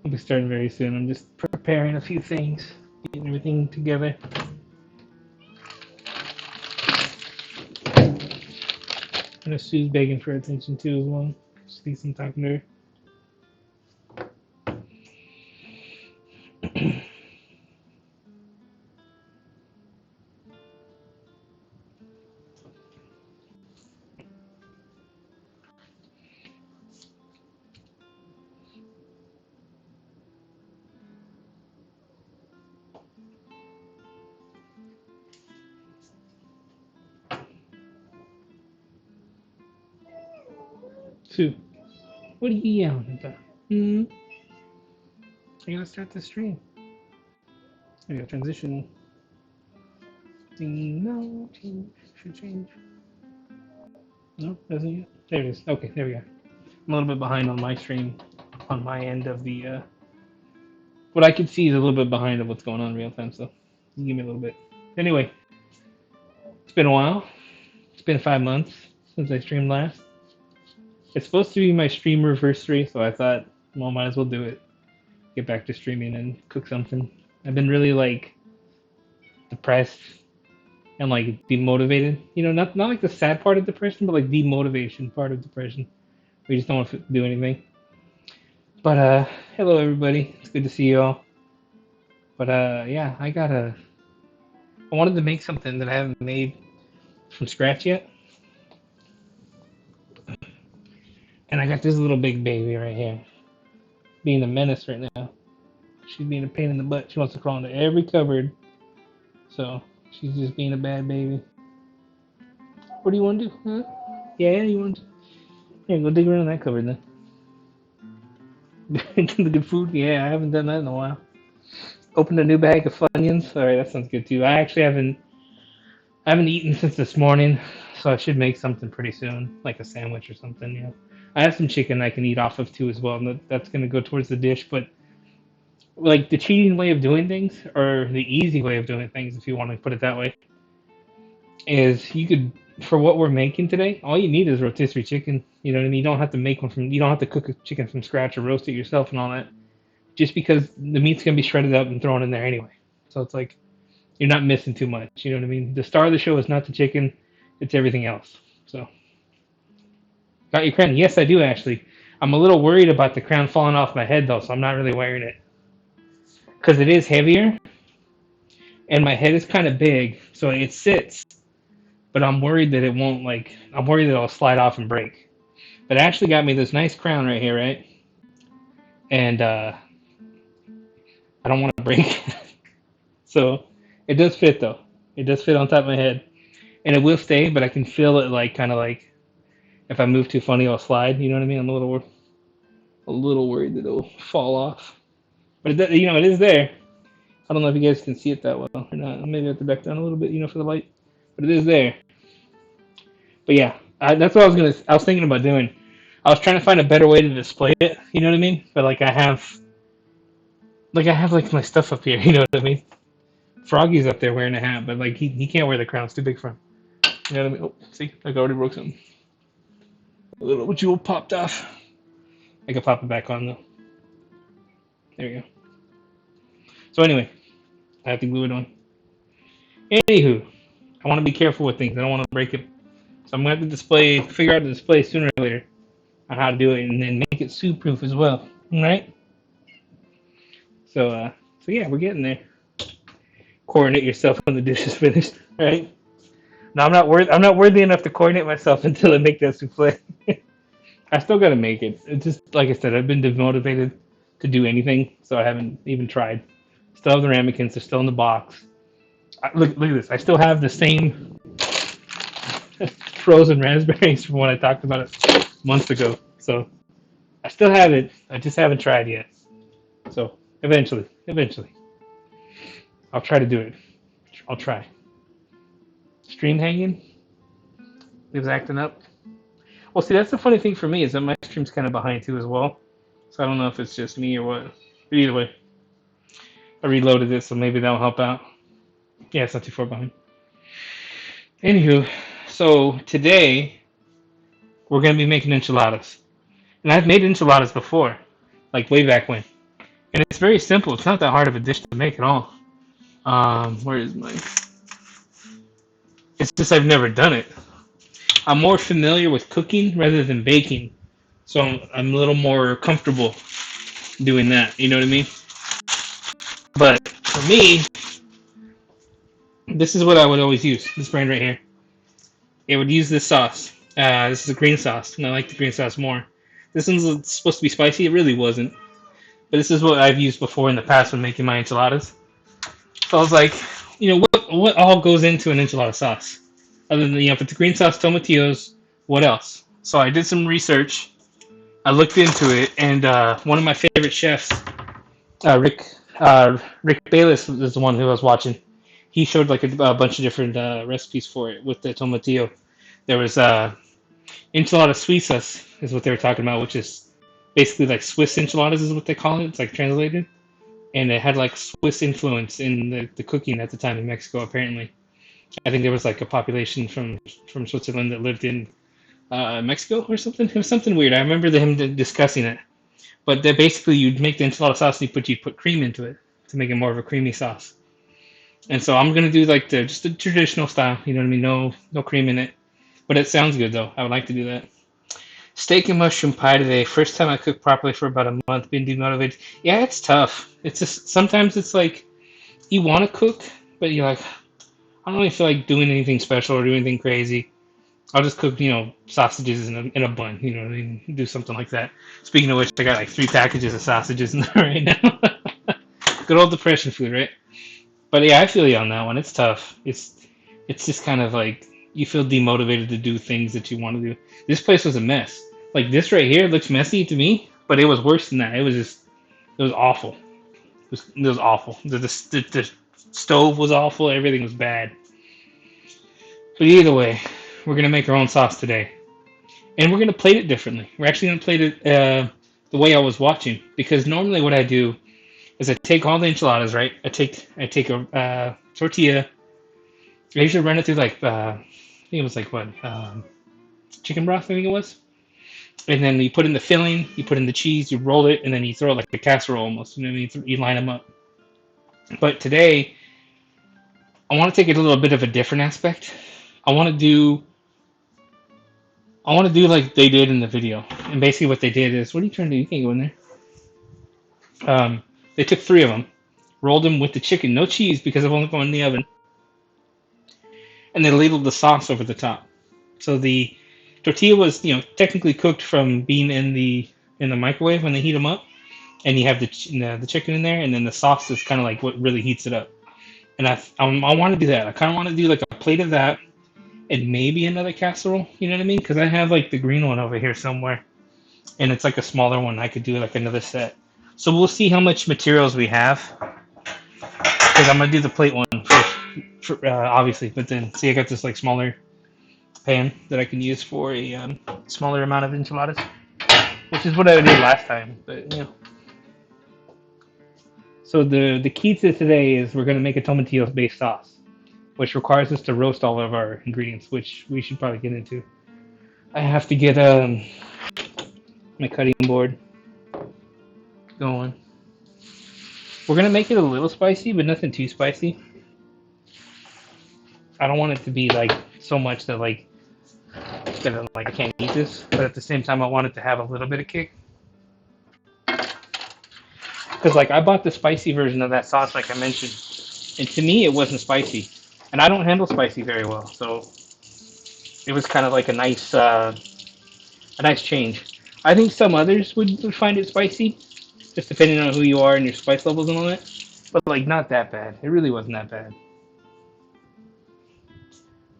I'll be starting very soon. I'm just preparing a few things, getting everything together. I know Sue's begging for attention too as well. Just at least I'm talking to her. Sue, what are you yelling about? Hmm? I gotta start the stream. I gotta transition. No, should change. No, doesn't yet. There it is. Okay, there we go. I'm a little bit behind on my stream, on my end of the. What I can see is a little bit behind of what's going on in real time, so give me a little bit. Anyway, it's been a while. It's been 5 months since I streamed last. It's supposed to be my Streamer-versary, so I thought, well, might as well do it. Get back to streaming and cook something. I've been really like depressed and like demotivated. You know, not like the sad part of depression, but like demotivation part of depression. We just don't want to do anything. But hello everybody. It's good to see you all. But yeah, I wanted to make something that I haven't made from scratch yet. And I got this little big baby right here, being a menace right now. She's being a pain in the butt. She wants to crawl into every cupboard. So she's just being a bad baby. What do you want to do? Huh? Yeah, you want to? Yeah, go dig around in that cupboard then. The good food? Yeah, I haven't done that in a while. Opened a new bag of Funyuns. All right, that sounds good too. I haven't eaten since this morning, so I should make something pretty soon, like a sandwich or something. You know, I have some chicken I can eat off of too as well, and that's gonna go towards the dish. But like the cheating way of doing things, or the easy way of doing things, if you want to put it that way, is you could, for what we're making today, all you need is rotisserie chicken. You know what I mean? You don't have to make one from, you don't have to cook a chicken from scratch or roast it yourself and all that. Just because the meat's gonna be shredded up and thrown in there anyway. So it's like you're not missing too much. You know what I mean? The star of the show is not the chicken, it's everything else. So, got your crown? Yes, I do actually. I'm a little worried about the crown falling off my head though, so I'm not really wearing it because it is heavier and my head is kind of big, so it sits. But I'm worried that it won't like. I'm worried that it'll slide off and break. But it actually got me this nice crown right here, right? And I don't want to break. So it does fit though. It does fit on top of my head, and it will stay. But I can feel it like kind of like if I move too funny, it'll slide. You know what I mean? I'm a little worried that it'll fall off. But it, you know, it is there. I don't know if you guys can see it that well or not. Maybe I have to back down a little bit, you know, for the light. But it is there. But yeah, that's what I was thinking about doing. I was trying to find a better way to display it. You know what I mean? But like I have like my stuff up here. You know what I mean? Froggy's up there wearing a hat, but like he can't wear the crown. It's too big for him. You know what I mean? Oh, see, I already broke something. A little jewel popped off. I can pop it back on though. There we go. So anyway, I have to glue it on. Anywho, I want to be careful with things. I don't want to break it. So I'm gonna have to figure out the display sooner or later on how to do it, and then make it Sue-proof as well. All right? So yeah, we're getting there. Coordinate yourself when the dish is finished, right? No, I'm not worthy enough to coordinate myself until I make that souffle. I still gotta make it. It's just like I said, I've been demotivated to do anything, so I haven't even tried. Still have the ramekins. They're still in the box. Look at this. I still have the same frozen raspberries from when I talked about it months ago. So I still have it. I just haven't tried yet. So eventually, I'll try to do it. I'll try. Stream hanging? He was acting up. Well, see, that's the funny thing for me is that my stream's kind of behind too as well. So I don't know if it's just me or what. But either way, I reloaded it, so maybe that'll help out. Yeah, it's not too far behind. Anywho, so today we're gonna be making enchiladas, and I've made enchiladas before, like way back when. it's very simple. It's not that hard of a dish to make at all. Where is my? It's just I've never done it. I'm more familiar with cooking rather than baking, so I'm a little more comfortable doing that. You know what I mean? But for me, this is what I would always use. This brand right here. It would use this sauce. This is a green sauce, and I like the green sauce more. This one's supposed to be spicy. It really wasn't. But this is what I've used before in the past when making my enchiladas. So I was like, what all goes into an enchilada sauce? Other than, but the green sauce, tomatillos, what else? So I did some research. I looked into it, and one of my favorite chefs, Rick Bayless, is the one who I was watching. He showed like a bunch of different recipes for it with the tomatillo. There was enchilada suizas is what they were talking about, which is basically like Swiss enchiladas is what they call it. It's like translated. And it had like Swiss influence in the cooking at the time in Mexico, apparently. I think there was like a population from Switzerland that lived in Mexico or something. It was something weird. I remember him discussing it. But that basically you'd make the enchilada sauce and you'd put cream into it to make it more of a creamy sauce. And so I'm gonna do like just the traditional style, you know what I mean? No cream in it. But it sounds good though. I would like to do that. Steak and mushroom pie today. First time I cooked properly for about a month. Been demotivated. Yeah, it's tough. It's just sometimes it's like you want to cook, but you're like, I don't really feel like doing anything special or doing anything crazy. I'll just cook, sausages in a bun. You know what I mean? Do something like that. Speaking of which, I got like 3 packages of sausages in there right now. Good old depression food, right? But yeah, I feel you on that one. It's tough. It's just kind of like you feel demotivated to do things that you want to do. This place was a mess. Like this right here looks messy to me, but it was worse than that. It was awful. It was awful. The stove was awful. Everything was bad. But either way, we're gonna make our own sauce today, and we're gonna plate it differently. We're actually gonna plate it the way I was watching, because normally what I do is I take all the enchiladas, right? I take a tortilla. I usually run it through like I think it was like what chicken broth. I think it was. And then you put in the filling, you put in the cheese, you roll it, and then you throw it like a casserole almost. You know what I mean? You line them up. But today, I want to take it a little bit of a different aspect. I want to do like they did in the video. And basically what they did is, what are you trying to do? You can't go in there. They took 3 of them, rolled them with the chicken, no cheese because I've only gone in the oven, and they ladled the sauce over the top. So the tortilla was, technically cooked from being in the microwave when they heat them up, and you have the chicken in there, and then the sauce is kind of like what really heats it up. And I want to do that. I kind of want to do like a plate of that, and maybe another casserole. You know what I mean? Because I have like the green one over here somewhere, and it's like a smaller one. I could do like another set. So we'll see how much materials we have, because I'm gonna do the plate one first, obviously. But then see, I got this like smaller pan that I can use for a smaller amount of enchiladas, which is what I did last time. But so the key to today is we're gonna make a tomatillos based sauce, which requires us to roast all of our ingredients, which we should probably get into. I have to get my cutting board going. We're gonna make it a little spicy, but nothing too spicy. I don't want it to be like so much that like I can't eat this, but at the same time I want it to have a little bit of kick. Because like I bought the spicy version of that sauce, like I mentioned, and to me it wasn't spicy, and I don't handle spicy very well, so it was kind of like a nice change. I think some others would find it spicy, just depending on who you are and your spice levels and all that. But like not that bad. It really wasn't that bad.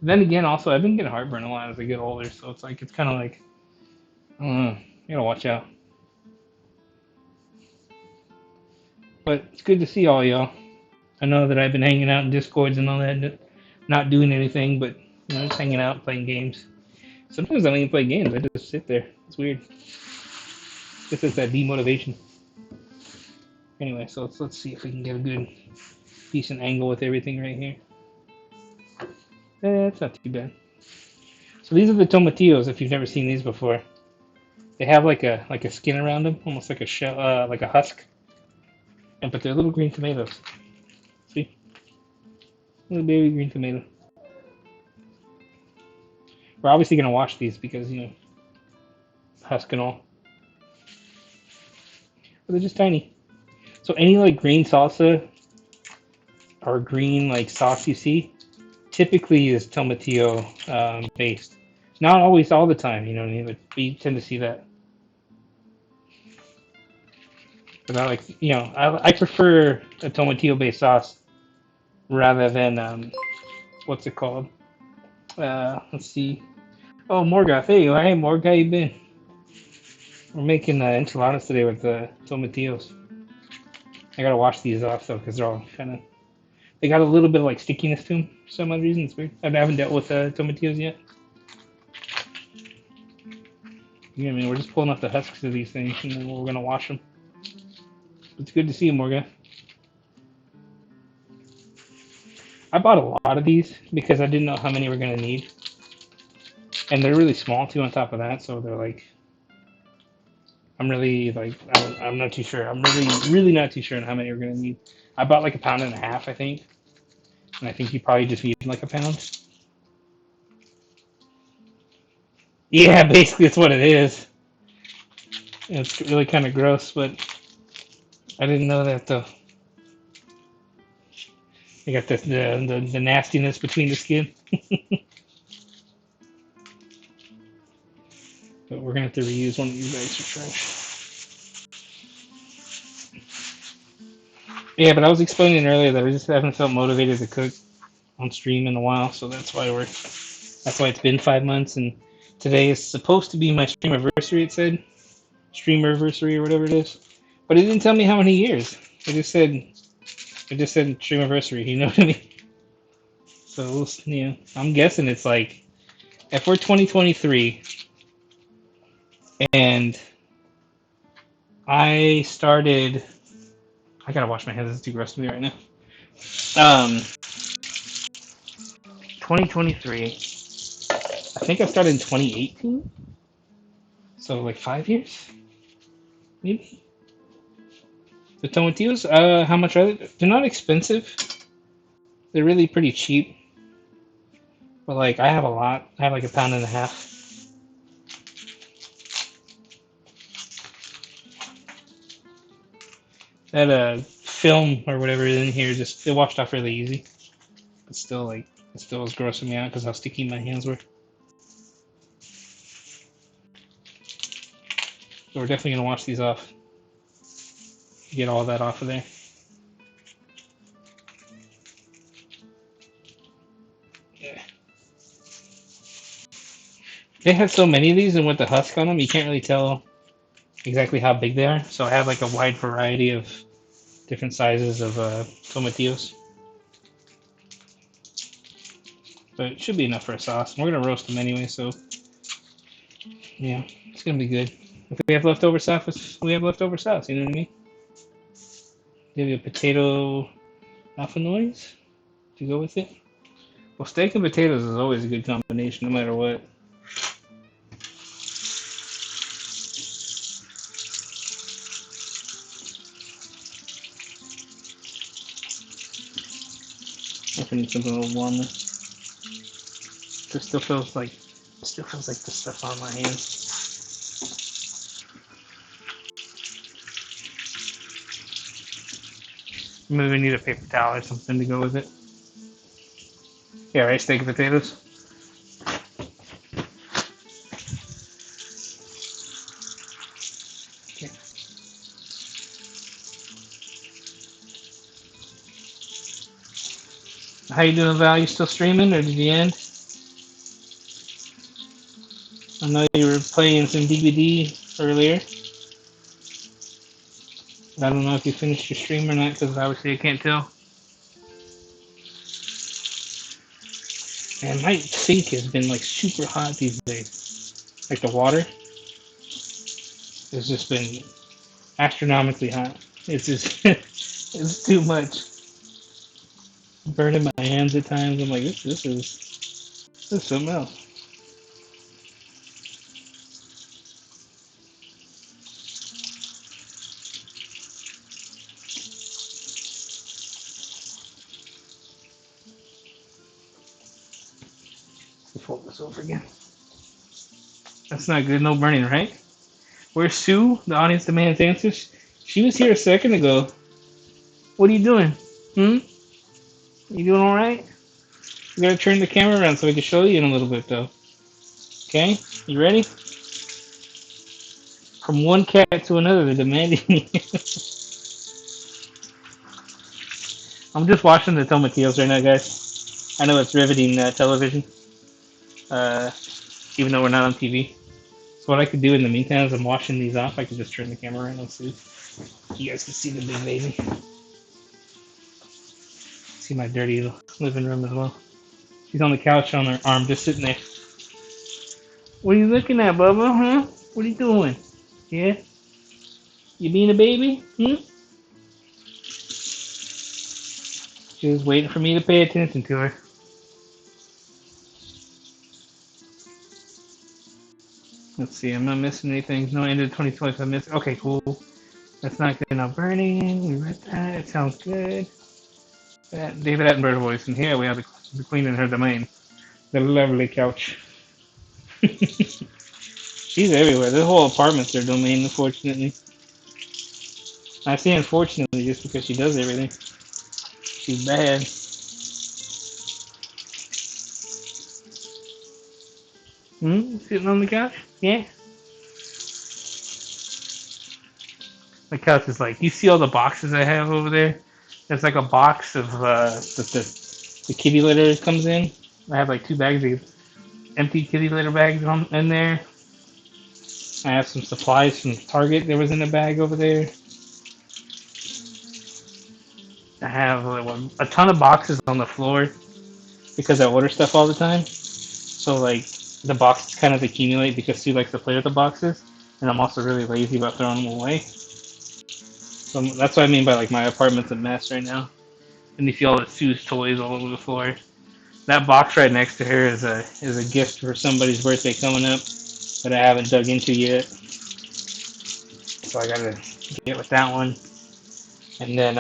Then again, also I've been getting heartburn a lot as I get older, so it's kind of like, I don't know, you gotta watch out. But it's good to see all y'all. I know that I've been hanging out in Discords and all that, not doing anything, but just hanging out, playing games. Sometimes I don't even play games. I just sit there. It's weird. Just it's that demotivation. Anyway, so let's see if we can get a good, decent angle with everything right here. It's not too bad. So these are the tomatillos. If you've never seen these before, they have like a skin around them, almost like a shell, like a husk. but they're little green tomatoes. See? Little baby green tomato. We're obviously going to wash these because, husk and all. But they're just tiny. So any like green salsa or green like sauce you see typically is tomatillo based. Not always all the time, you know what I mean? But you tend to see that. But I like, I prefer a tomatillo based sauce rather than what's it called? Let's see. Oh, Morga. Hey, Morga, how you been? We're making enchiladas today with tomatillos. I gotta wash these off though because they're all kind of. They got a little bit of like stickiness to them for some odd reason. It's weird. I haven't dealt with tomatillos yet. You know what I mean? We're just pulling off the husks of these things and then we're gonna wash them. It's good to see you, Morga. I bought a lot of these because I didn't know how many we're gonna need, and they're really small too. On top of that, so they're like, I'm really like, I'm not too sure. I'm really not too sure on how many we're gonna need. I bought like a pound and a half, I think, and I think you probably just need like a pound. Yeah, basically, it's what it is. It's really kind of gross, but I didn't know that though. You got the nastiness between the skin. But we're gonna have to reuse one of these bags for trash. Yeah, but I was explaining earlier that I just haven't felt motivated to cook on stream in a while, so that's why it's been 5 months, and today is supposed to be my streamer-versary. It said streamer-versary or whatever it is, but it didn't tell me how many years. It just said streamer-versary. You know what I mean? So I'm guessing it's like if we're 2023 and I started. I gotta wash my hands. It's too gross to me right now. 2023. I think I started in 2018. So like 5 years, maybe. The tomatillos. How much are they? They're not expensive. They're really pretty cheap. But like I have a lot. I have like a pound and a half. That film or whatever is in here just it washed off really easy. But still it still was grossing me out because how sticky my hands were. So we're definitely gonna wash these off. Get all that off of there. Yeah. They have so many of these, and with the husk on them, you can't really tell exactly how big they are. So I have like a wide variety of different sizes of tomatillos. But it should be enough for a sauce. We're gonna roast them anyway, so yeah, it's gonna be good. If we have leftover sauce, we have leftover sauce. You know what I mean? Maybe a potato alfinoise to go with it. Well, steak and potatoes is always a good combination, no matter what. I need something a little warmer. It still feels like the stuff on my hands. Maybe we need a paper towel or something to go with it. Yeah, right. Steak and potatoes. Okay. How you doing, Val? You still streaming, or did you end? I know you were playing some DVD earlier. I don't know if you finished your stream or not, because obviously I can't tell. And my sink has been like super hot these days. Like the water has just been astronomically hot. It's just it's too much. Burning my hands at times. I'm like, this is something else. this over again. That's not good. No burning, right? Where's Sue? The audience demands answers. She was here a second ago. What are you doing? Hmm? You doing all right? We gotta turn the camera around so we can show you in a little bit, though. Okay? You ready? From one cat to another, they're demanding. I'm just watching the tomatillos right now, guys. I know it's riveting television, uh, even though we're not on TV. So what I could do in the meantime as I'm washing these off, I could just turn the camera around and see. You guys can see the big baby. See my dirty living room as well. She's on the couch on her arm, just sitting there. What are you looking at, Bubba? Huh? What are you doing? Yeah? You being a baby? Hmm? She was waiting for me to pay attention to her. Let's see, I'm not missing anything. No, end of 2025 missing. Okay, cool. That's not good enough burning. We read that. It sounds good. That David Attenborough voice. And here we have the queen in her domain. The lovely couch. She's everywhere. The whole apartment's her domain, unfortunately. I say unfortunately just because she does everything. She's bad. Hmm? Sitting on the couch? Yeah. The couch is like, you see all the boxes I have over there? There's like a box of the kitty litter comes in. I have like 2 bags of empty kitty litter bags in there. I have some supplies from Target that was in a bag over there. I have a ton of boxes on the floor because I order stuff all the time. So like the boxes kind of accumulate because Sue likes to play with the boxes, and I'm also really lazy about throwing them away. So that's what I mean by like my apartment's a mess right now. And you see all of Sue's toys all over the floor. That box right next to her is a gift for somebody's birthday coming up that I haven't dug into yet. So I gotta get with that one. And then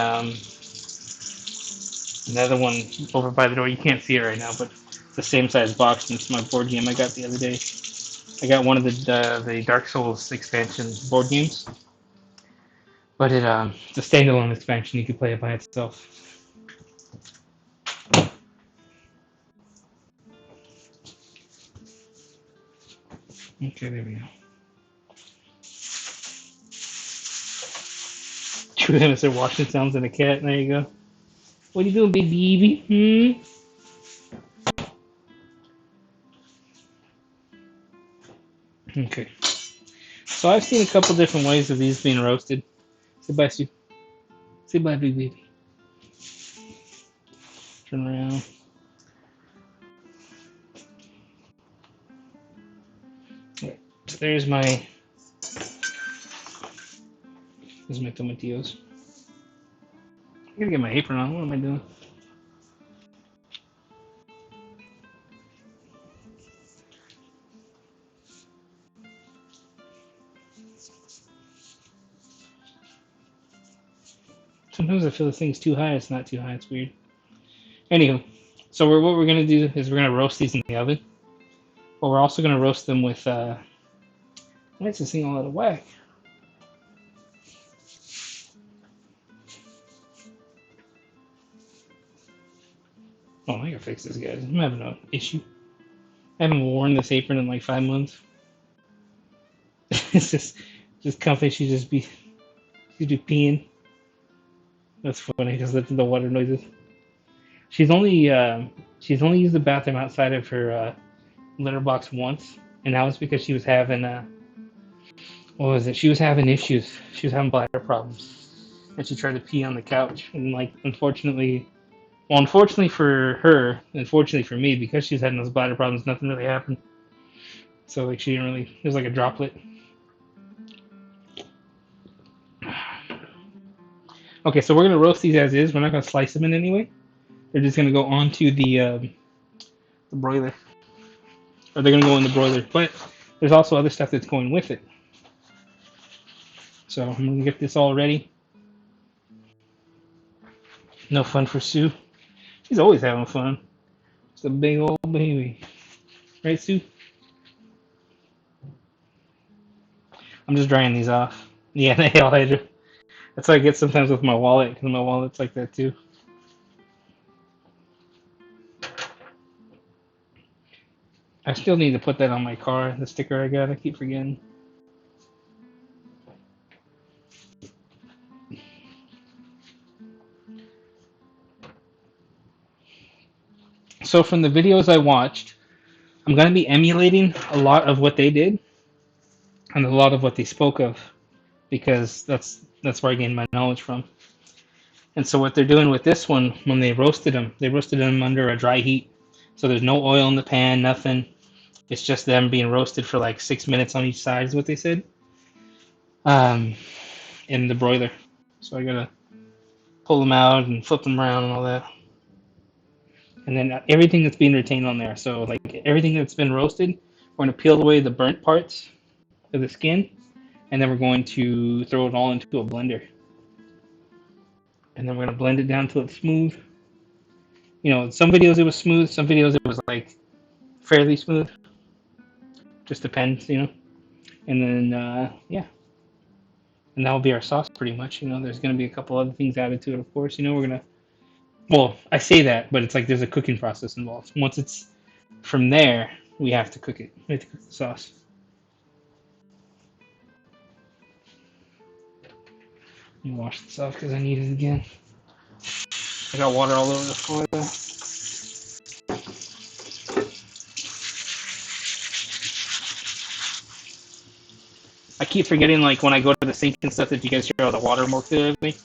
another one over by the door. You can't see it right now, but the same size box. And it's my board game I got the other day. I got one of the Dark Souls expansion board games, but it's a standalone expansion. You can play it by itself. Okay, there we go. True Hemisphere Washington sounds like a cat. There you go. What are you doing, baby? Okay. So I've seen a couple different ways of these being roasted. Say bye, Sue. Say bye, big baby. Turn around. Okay. So there's my tomatillos. I gotta get my apron on. What am I doing? Sometimes I feel this thing's too high. It's not too high. It's weird. Anywho, so what we're gonna do is we're gonna roast these in the oven, but we're also gonna roast them with. Why is this thing all out of whack? Oh, I gotta fix this, guys. I'm having an issue. I haven't worn this apron in like 5 months. It's just comfy. She'd be peeing. That's funny. Just listen to the water noises. She's only used the bathroom outside of her litter box once, and that was because she was having what was it? She was having issues. She was having bladder problems, and she tried to pee on the couch. And like, unfortunately for her, unfortunately for me, because she was having those bladder problems, nothing really happened. So like, she didn't really. It was like a droplet. Okay, so we're gonna roast these as is. We're not gonna slice them in any way. They're just gonna go onto the broiler, or they're gonna go in the broiler. But there's also other stuff that's going with it. So I'm gonna get this all ready. No fun for Sue. She's always having fun. It's a big old baby. Right, Sue? I'm just drying these off. Yeah, they all hydro. That's what I get sometimes with my wallet, because my wallet's like that too. I still need to put that on my car, the sticker I got. I keep forgetting. So from the videos I watched, I'm going to be emulating a lot of what they did and a lot of what they spoke of, because that's where I gained my knowledge from. And so what they're doing with this one, when they roasted them under a dry heat. So there's no oil in the pan, nothing. It's just them being roasted for like 6 minutes on each side, is what they said, um, in the broiler. So I gotta pull them out and flip them around and all that. And then everything that's being retained on there. So like everything that's been roasted, we're gonna peel away the burnt parts of the skin, and then we're going to throw it all into a blender. And then we're gonna blend it down till it's smooth. You know, some videos it was smooth, some videos it was like fairly smooth. Just depends, you know. And then yeah, and that will be our sauce pretty much. You know, there's gonna be a couple other things added to it, of course. You know, we're gonna. Well, I say that, but it's like there's a cooking process involved. Once it's from there, we have to cook it. We have to cook the sauce. Let me wash this off because I need it again. I got water all over the floor though. I keep forgetting, like when I go to the sink and stuff, that you guys hear all the water more clearly,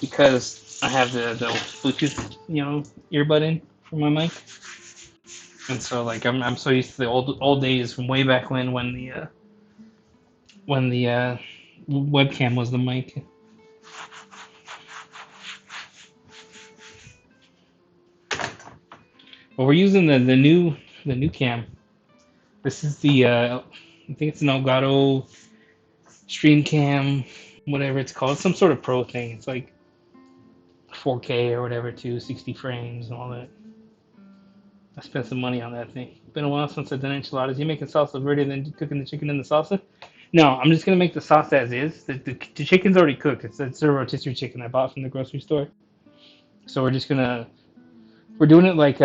because I have the Bluetooth, you know, earbud in for my mic, and so like I'm so used to the old days from way back when the webcam was the mic. Well, we're using the new cam. This is the I think it's an Elgato Stream Cam, whatever it's called. It's some sort of pro thing. It's like 4K or whatever, 260 frames and all that. I spent some money on that thing. It's been a while since I've done enchiladas. You making salsa verde and then cooking the chicken in the salsa? No, I'm just gonna make the sauce as is. The chicken's already cooked. It's a rotisserie chicken I bought from the grocery store. So we're doing it like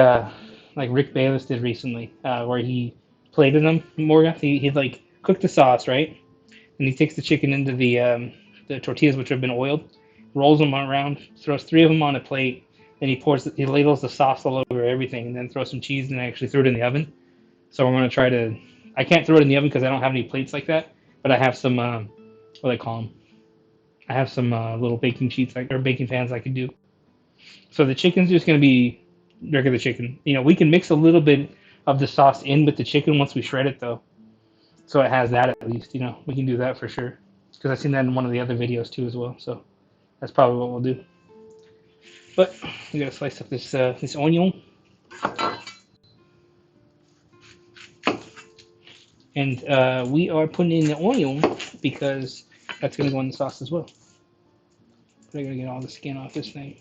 Rick Bayless did recently, where he plated them more. He like cooked the sauce, right, and he takes the chicken into the tortillas, which have been oiled, rolls them around, throws three of them on a plate, then he ladles the sauce all over everything, and then throws some cheese and actually threw it in the oven. So we're gonna try to. I can't throw it in the oven because I don't have any plates like that, but I have some what do they call them? I have some little baking sheets or baking pans I could do. So the chicken's just gonna be regular chicken. You know, we can mix a little bit of the sauce in with the chicken once we shred it, though. So it has that at least. You know, we can do that for sure. Because I've seen that in one of the other videos too as well. So that's probably what we'll do. But we gotta slice up this onion. And we are putting in the onion because that's gonna go in the sauce as well. But I gotta get all the skin off this thing.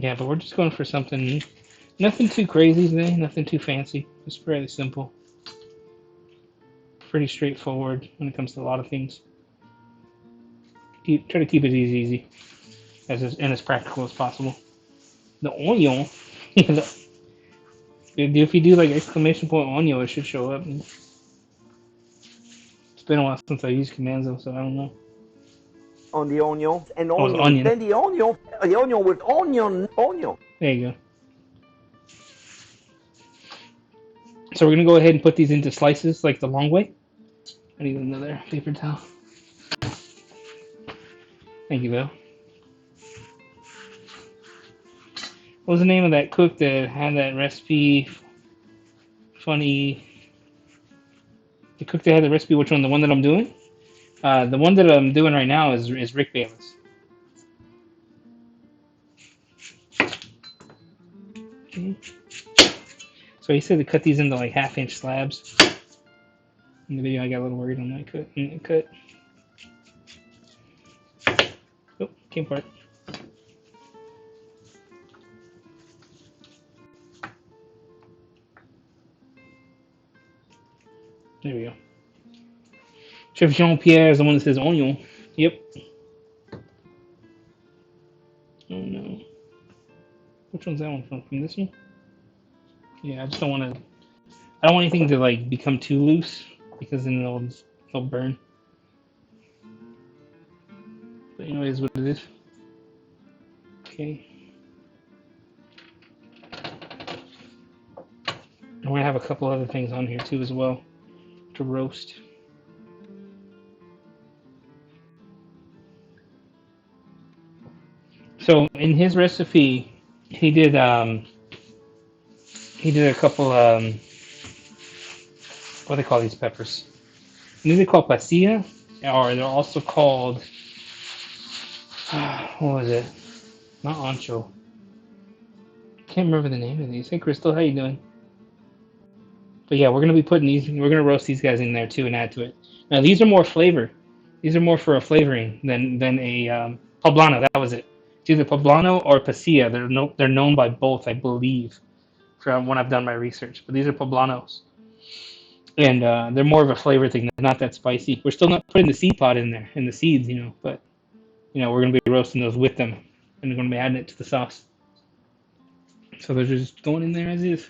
Yeah, but we're just going for something, nothing too crazy today, nothing too fancy. Just fairly simple. Pretty straightforward when it comes to a lot of things. Try to keep it as easy and as practical as possible. The onion, if you do like exclamation point onion, it should show up. It's been a while since I used commands though, so I don't know. On the onion and Oh, onion. onion. Then the onion with onion. There you go. So we're gonna go ahead and put these into slices like the long way. I need another paper towel. Thank you, Bill. What was the name of that cook that had that recipe? Funny. The cook that had the recipe, which one? The one that I'm doing? The one that I'm doing right now is Rick Bayless. Okay. So he said to cut these into like half-inch slabs. In the video, I got a little worried on that cut. chicken part. There we go. Chef Jean-Pierre is the one that says onion. Yep. Oh no. Which one's that one from? From this one? Yeah, I just don't want to. I don't want anything to like become too loose because then it'll burn. But anyways, what it is. Okay. I'm gonna have a couple other things on here too as well to roast. So in his recipe, he did a couple what do they call these peppers? These are called pasilla, or they're also called what was it? Not ancho. Can't remember the name of these. Hey Crystal, how you doing? But yeah, we're gonna be putting these. We're gonna roast these guys in there too and add to it. Now these are more flavor. These are more for a flavoring than a poblano. That was it. It's either poblano or pasilla. They're known by both, I believe, from when I've done my research. But these are poblanos, and they're more of a flavor thing. They're not that spicy. We're still not putting the seed pod in there and the seeds, but we're gonna be roasting those with them, and we're gonna be adding it to the sauce. So they're just going in there as is.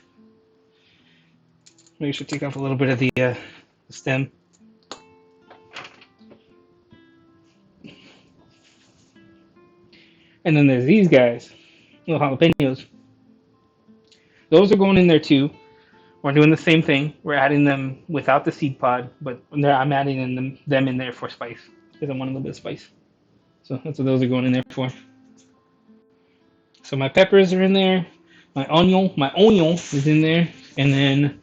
Maybe I should take off a little bit of the stem. And then there's these guys, little jalapenos. Those are going in there too. We're doing the same thing. We're adding them without the seed pod, but I'm adding them in there for spice because I want a little bit of spice. So that's what those are going in there for. So my peppers are in there. My onion is in there, and then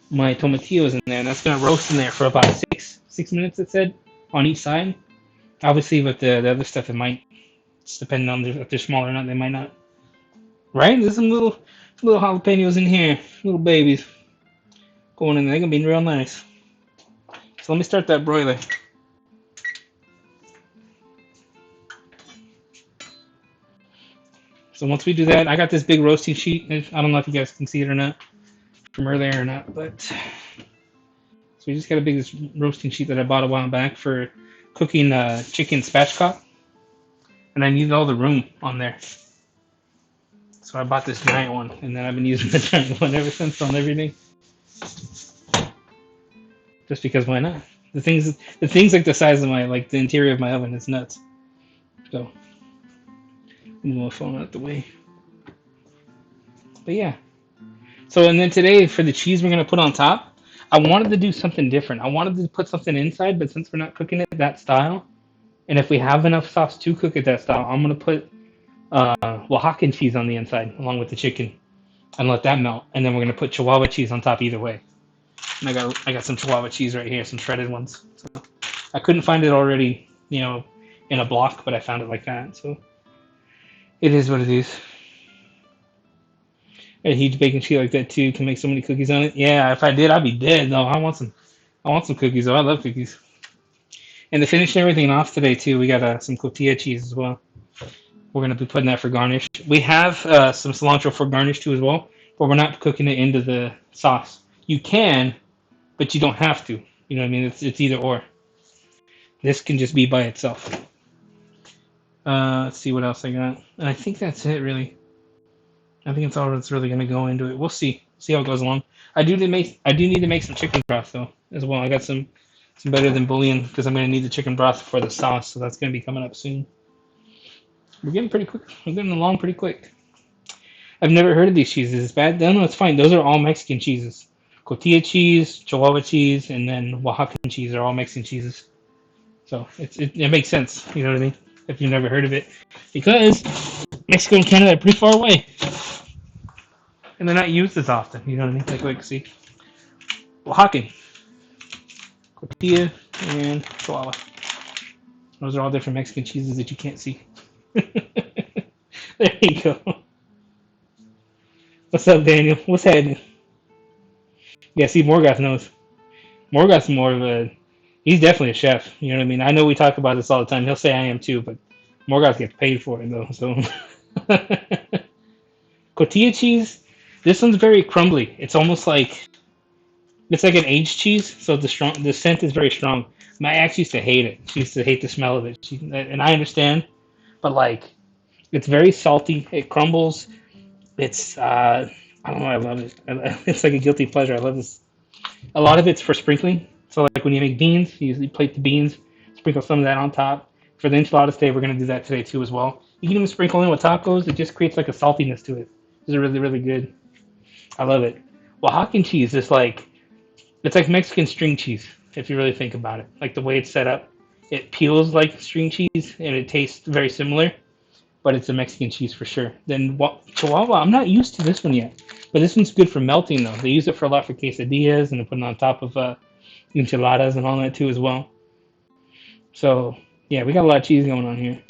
my tomatillo is in there, and that's gonna roast in there for about six minutes. It said on each side. Obviously, with the other stuff, it might, it's depending on if they're small or not. They might not. Right? There's some little jalapenos in here, little babies going in there. They're gonna be real nice. So let me start that broiler. So once we do that, I got this big roasting sheet. I don't know if you guys can see it or not from earlier or not, but so we just got a big roasting sheet that I bought a while back for cooking chicken spatchcock, and I needed all the room on there. So I bought this giant one, and then I've been using the giant one ever since on everything. Just because why not? The things like the size of the interior of my oven is nuts. So move my phone out the way. But yeah. So and then today for the cheese we're gonna put on top, I wanted to do something different. I wanted to put something inside, but since we're not cooking it that style, and if we have enough sauce to cook it that style, I'm gonna put Oaxacan cheese on the inside along with the chicken and let that melt. And then we're gonna put Chihuahua cheese on top either way. And I got some Chihuahua cheese right here, some shredded ones. So I couldn't find it already, in a block, but I found it like that. So it is what it is. A huge baking sheet like that too can make so many cookies on it. Yeah, if I did, I'd be dead. No, I want some cookies though. I love cookies. And to finish everything off today too, we got some cotija cheese as well. We're gonna be putting that for garnish. We have some cilantro for garnish too as well, but we're not cooking it into the sauce. You can, but you don't have to. You know what I mean? It's either or. This can just be by itself. Let's see what else I got. And I think that's it really. I think it's all that's really gonna go into it. We'll see. See how it goes along. I do need to make some chicken broth though as well. I got some better than bouillon because I'm gonna need the chicken broth for the sauce, so that's gonna be coming up soon. We're getting pretty quick. We're getting along pretty quick. I've never heard of these cheeses. It's bad? No, it's fine. Those are all Mexican cheeses. Cotija cheese, Chihuahua cheese, and then Oaxacan cheese are all Mexican cheeses. So it makes sense. You know what I mean? If you've never heard of it, because Mexico and Canada are pretty far away, and they're not used as often. You know what I mean? Like see, Oaxacan, Cotija, and Chihuahua. Those are all different Mexican cheeses that you can't see. There you go. What's up, Daniel? What's happening? Yeah, see, Morgoth knows. Morgoth's more of a... He's definitely a chef. You know what I mean? I know we talk about this all the time. He'll say I am too, but Morgoth gets paid for it though. So cotija cheese. This one's very crumbly. It's like an aged cheese, so the scent is very strong. My ex used to hate it. She used to hate the smell of it. And I understand, but like it's very salty. It crumbles. It's I don't know. I love it. It's like a guilty pleasure. I love this. A lot of it's for sprinkling. So like when you make beans, you usually plate the beans, sprinkle some of that on top. For the enchiladas today, we're gonna do that today too as well. You can even sprinkle in with tacos. It just creates like a saltiness to it. It's really really good. I love it. Oaxacan cheese is like it's like Mexican string cheese if you really think about it. Like the way it's set up, it peels like string cheese and it tastes very similar, but it's a Mexican cheese for sure. Then Chihuahua, I'm not used to this one yet, but this one's good for melting though. They use it for a lot for quesadillas and they put it on top of enchiladas and all that too as well. So yeah, we got a lot of cheese going on here.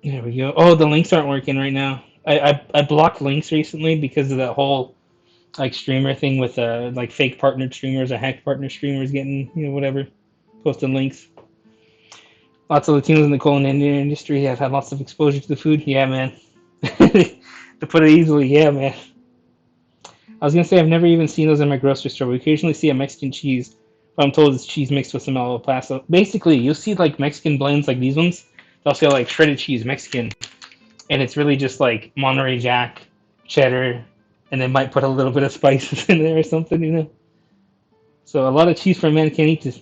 There we go. Oh, the links aren't working right now. I blocked links recently because of that whole like streamer thing with like fake partnered streamers or hacked partner streamers getting whatever posting links. Lots of Latinos in the culinary industry have had lots of exposure to the food. Yeah, man. To put it easily, yeah, man. I was gonna say I've never even seen those in my grocery store. We occasionally see a Mexican cheese, but I'm told it's cheese mixed with some El Paso. Basically, you'll see like Mexican blends like these ones. They'll say like shredded cheese Mexican, and it's really just like Monterey Jack, cheddar, and they might put a little bit of spices in there or something. So a lot of cheese for a man can't eat this.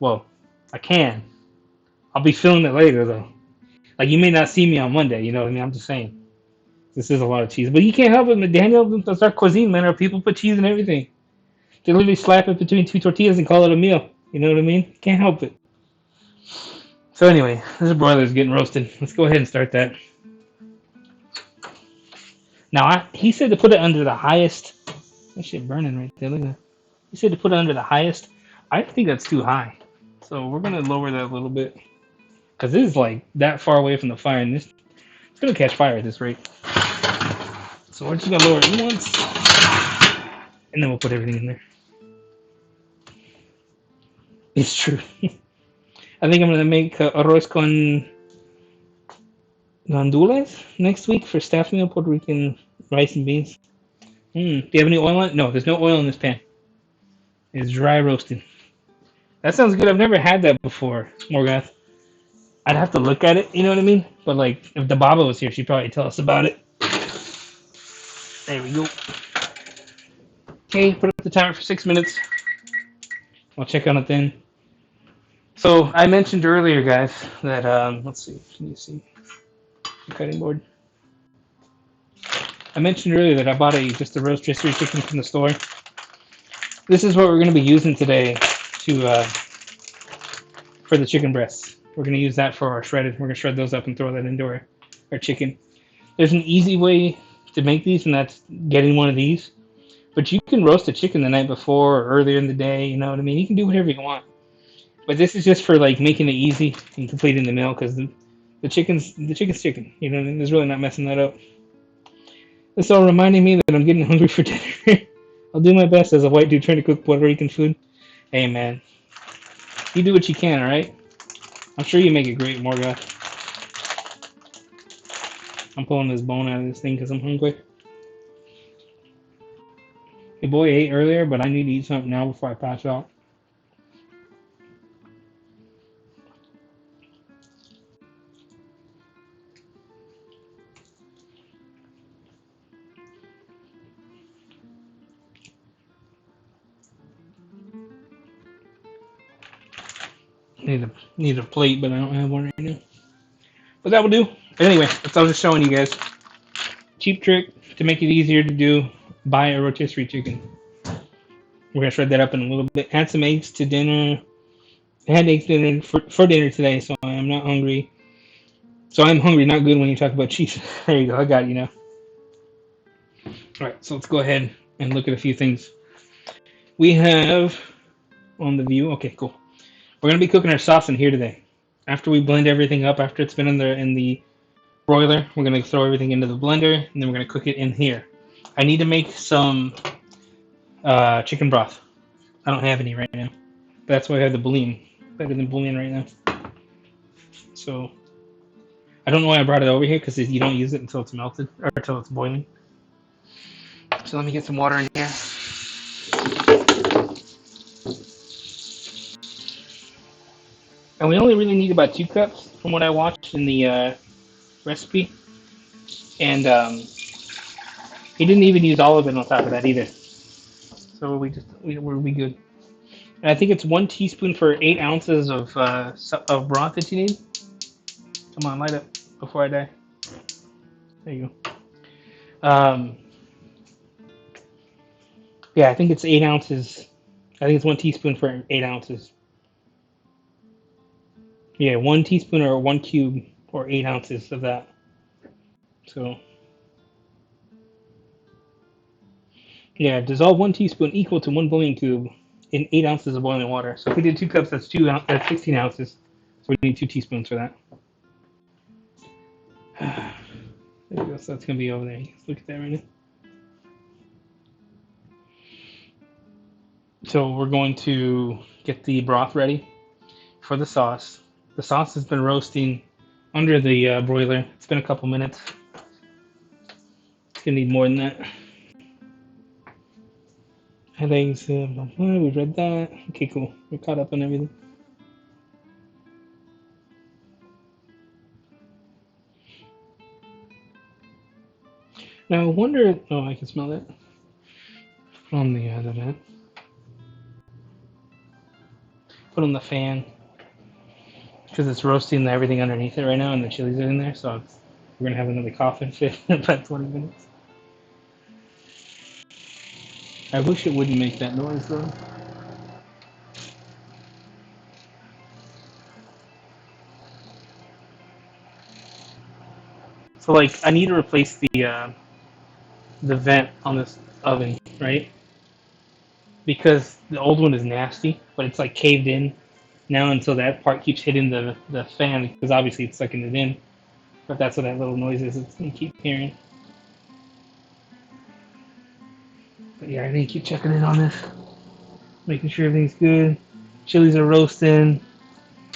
Well, I can. I'll be feeling it later though. Like you may not see me on Monday. You know what I mean? I'm just saying. This is a lot of cheese, but you can't help it, Daniel. That's our cuisine, man. Our people put cheese in everything. They literally slap it between two tortillas and call it a meal. You know what I mean? Can't help it. So anyway, this broiler's getting roasted. Let's go ahead and start that. Now, he said to put it under the highest. That shit burning right there. Look at that. He said to put it under the highest. I think that's too high. So we're gonna lower that a little bit because this is like that far away from the fire, and it's gonna catch fire at this rate. So we're just gonna lower it once, and then we'll put everything in there. It's true. I think I'm gonna make arroz con gandules next week for staff meal, Puerto Rican rice and beans. Do you have any oil on it? No, there's no oil in this pan. It's dry roasting. That sounds good. I've never had that before, Morgoth. I'd have to look at it, you know what I mean? But like, if the Baba was here, she'd probably tell us about it. There we go. Okay, put up the timer for 6 minutes. I'll check on it then. So I mentioned earlier, guys, that let's see. Can you see the cutting board? I mentioned earlier that I bought just a rotisserie chicken from the store. This is what we're going to be using today for the chicken breasts. We're going to use that for our shredded. We're going to shred those up and throw that into our chicken. There's an easy way to make these, and that's getting one of these. But you can roast a chicken the night before or earlier in the day. You know what I mean? You can do whatever you want. But this is just for like making it easy and completing the meal because the chicken's chicken. You know what I mean? There's really not messing that up. It's all reminding me that I'm getting hungry for dinner. I'll do my best as a white dude trying to cook Puerto Rican food. Hey, man. You do what you can, all right? I'm sure you make it great, Morgoth. I'm pulling this bone out of this thing because I'm hungry. Your boy ate earlier, but I need to eat something now before I pass out. Need a plate, but I don't have one right now. But that will do. Anyway, that's all I was just showing you guys. Cheap trick to make it easier to do. Buy a rotisserie chicken. We're gonna shred that up in a little bit. Had some eggs to dinner. I had eggs dinner for dinner today, so I am not hungry. So I'm hungry, not good when you talk about cheese. There you go. I got you now. All right, so let's go ahead and look at a few things. We have on the view. Okay, cool. We're gonna be cooking our sauce in here today. After we blend everything up, after it's been in the broiler, we're gonna throw everything into the blender, and then we're gonna cook it in here. I need to make some chicken broth. I don't have any right now. That's why I have the bouillon. Better than bouillon right now. So I don't know why I brought it over here because you don't use it until it's melted or until it's boiling. So let me get some water in here. And we only really need about 2 cups from what I watched in the recipe. And he didn't even use all of it on top of that either. So we'll be good. And I think it's 1 teaspoon for 8 ounces of broth that you need. Come on, light up before I die. There you go. Yeah, I think it's 8 ounces. I think it's 1 teaspoon for 8 ounces. Yeah, 1 teaspoon or 1 cube or 8 ounces of that. So yeah, dissolve 1 teaspoon equal to 1 boiling cube in 8 ounces of boiling water. So if we did 2 cups, that's 16 ounces. So we need 2 teaspoons for that. There you go. So that's gonna be over there. Let's look at that right now. So we're going to get the broth ready for the sauce. The sauce has been roasting under the broiler. It's been a couple minutes. It's gonna need more than that. Headaches. We read that. Okay, cool. We're caught up on everything. Now I wonder. Oh, I can smell it from the other vent. Put on the fan because it's roasting everything underneath it right now, and the chilies are in there. So we're gonna have another coffin fit in about 20 minutes. I wish it wouldn't make that noise though. So like, I need to replace the vent on this oven, right? Because the old one is nasty, but it's like caved in now, and so that part keeps hitting the fan because obviously it's sucking it in. But that's what that little noise is. It's gonna keep hearing. But yeah, I need to keep checking in on this, making sure everything's good. Chilies are roasting.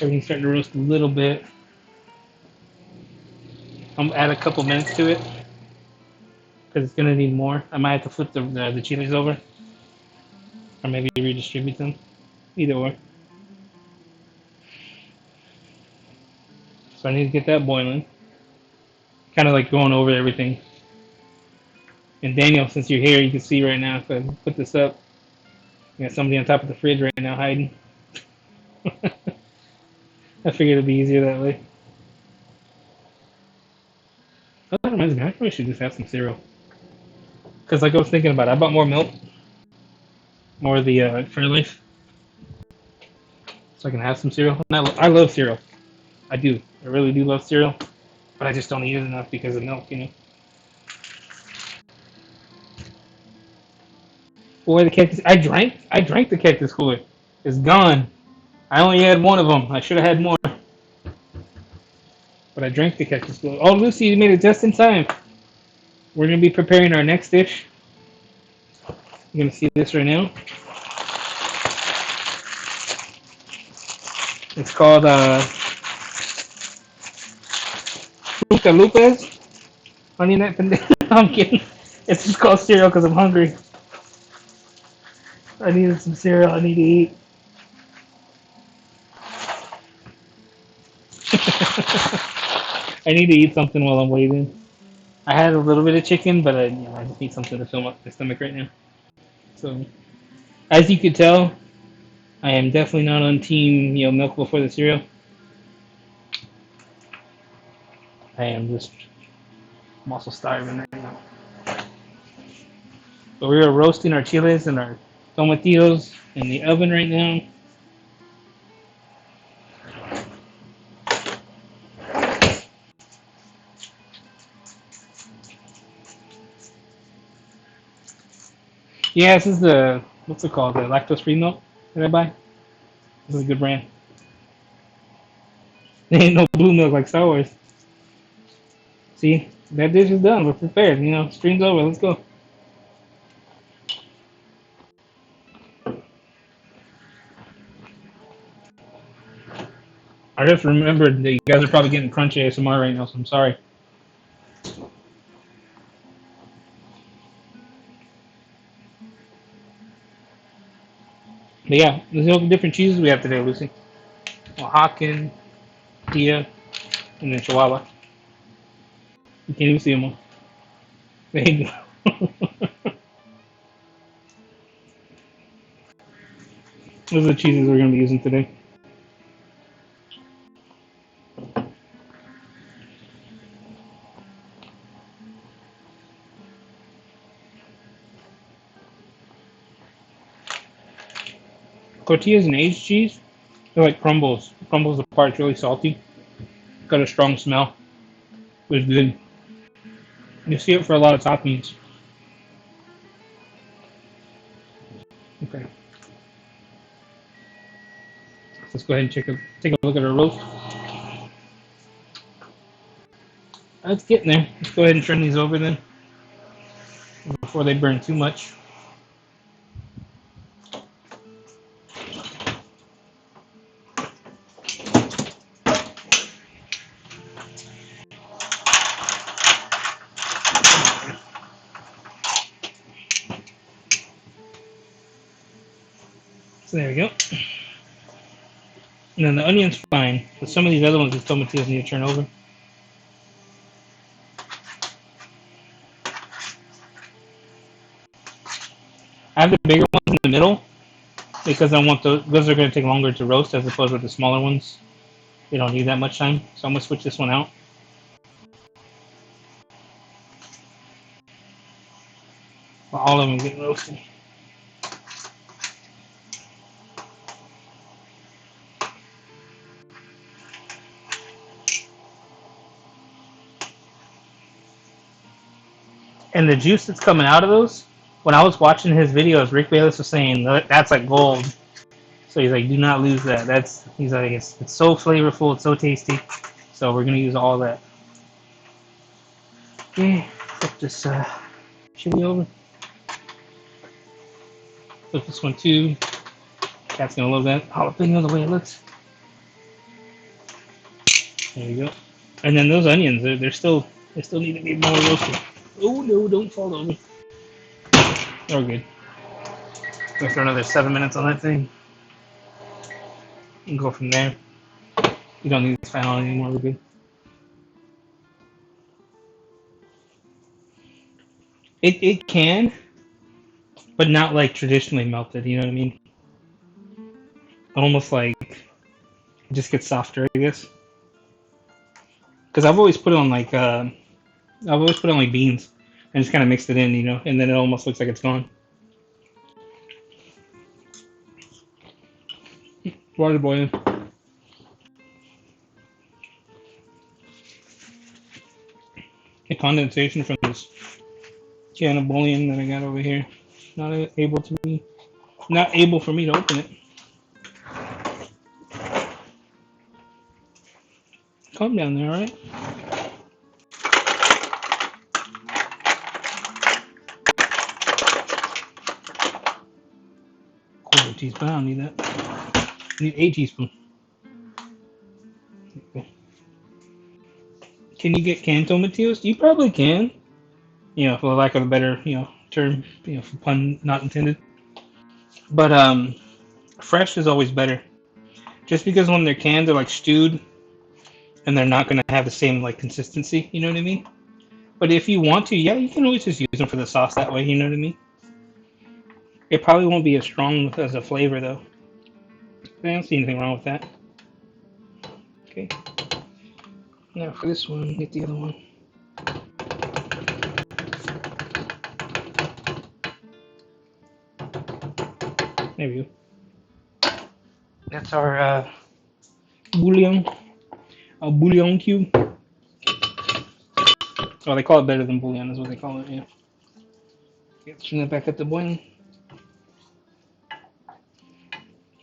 Everything's starting to roast a little bit. I'm gonna add a couple minutes to it because it's gonna need more. I might have to flip the chilies over, or maybe redistribute them. Either or. So I need to get that boiling. Kind of like going over everything. And Daniel, since you're here, you can see right now. If I put this up, you got somebody on top of the fridge right now hiding. I figured it'd be easier that way. Oh, that reminds me, I probably should just have some cereal. Because like I was thinking about it, I bought more milk, more of the Fairlife, so I can have some cereal. And I love cereal. I do. I really do love cereal. But I just don't eat it enough because of milk, you know. Boy, the cactus! I drank the cactus cooler. It's gone. I only had one of them. I should have had more. But I drank the cactus cooler. Oh, Lucy, you made it just in time. We're gonna be preparing our next dish. You're gonna see this right now. It's called Fruta Lupes. Honey Nut Pendejo. I'm kidding. It's just called cereal because I'm hungry. I needed some cereal. I need to eat. I need to eat something while I'm waiting. I had a little bit of chicken, but I just need something to fill up my stomach right now. So, as you could tell, I am definitely not on team milk before the cereal. I am just I'm also starving right now. But we are roasting our chiles and our tomatillos in the oven right now. Yeah, this is the what's it called? The lactose-free milk that I buy. This is a good brand. There ain't no blue milk like Star Wars. See, that dish is done. We're prepared. Stream's over. Let's go. I just remembered that you guys are probably getting crunchy ASMR right now, so I'm sorry. But yeah, there's all the different cheeses we have today, Lucy. Oaxacan, Tia, and then Chihuahua. You can't even see them all. There you go. Those are the cheeses we're going to be using today. Tortillas and aged cheese, they're like crumbles. Crumbles apart, it's really salty. Got a strong smell. It's good. You see it for a lot of toppings. Okay. Let's go ahead and take a look at our roast. It's getting there. Let's go ahead and turn these over then before they burn too much. So there we go. And then the onion's fine, but some of these other ones, the tomatillos need to turn over. I have the bigger ones in the middle because I want those are going to take longer to roast as opposed with the smaller ones. They don't need that much time, so I'm going to switch this one out. While all of them get roasted. And the juice that's coming out of those, when I was watching his videos, Rick Bayless was saying that's like gold. So he's like, do not lose that. He's like, it's so flavorful, it's so tasty. So we're gonna use all that. Okay, flip this chili over. Flip this one too. Cat's gonna love that jalapeno the way it looks. There you go. And then those onions, they still need to be more roasted. Oh no, don't fall over. We're good. Go for another 7 minutes on that thing. And go from there. You don't need this fan on anymore, we're good. It can, but not like traditionally melted, you know what I mean? Almost like it just gets softer, I guess. Because I've always put it on like beans and just kind of mixed it in, you know, and then it almost looks like it's gone. Water boiling. The condensation from this can of bouillon that I got over here. Not able for me to open it. Calm down there, alright? Quarter teaspoon, I don't need that. I need a teaspoon. Okay. Can you get canned tomatillos? You probably can. You know, for lack of a better, term, for pun not intended. But fresh is always better. Just because when they're canned, they're like stewed, and they're not gonna have the same like consistency. You know what I mean? But if you want to, yeah, you can always just use them for the sauce that way. You know what I mean? It probably won't be as strong as a flavor though. I don't see anything wrong with that. Okay. Now for this one, get the other one. There we go. That's our bouillon. A bouillon cube. Oh, they call it better than bouillon, is what they call it, yeah. Okay, let's turn that back up to boiling.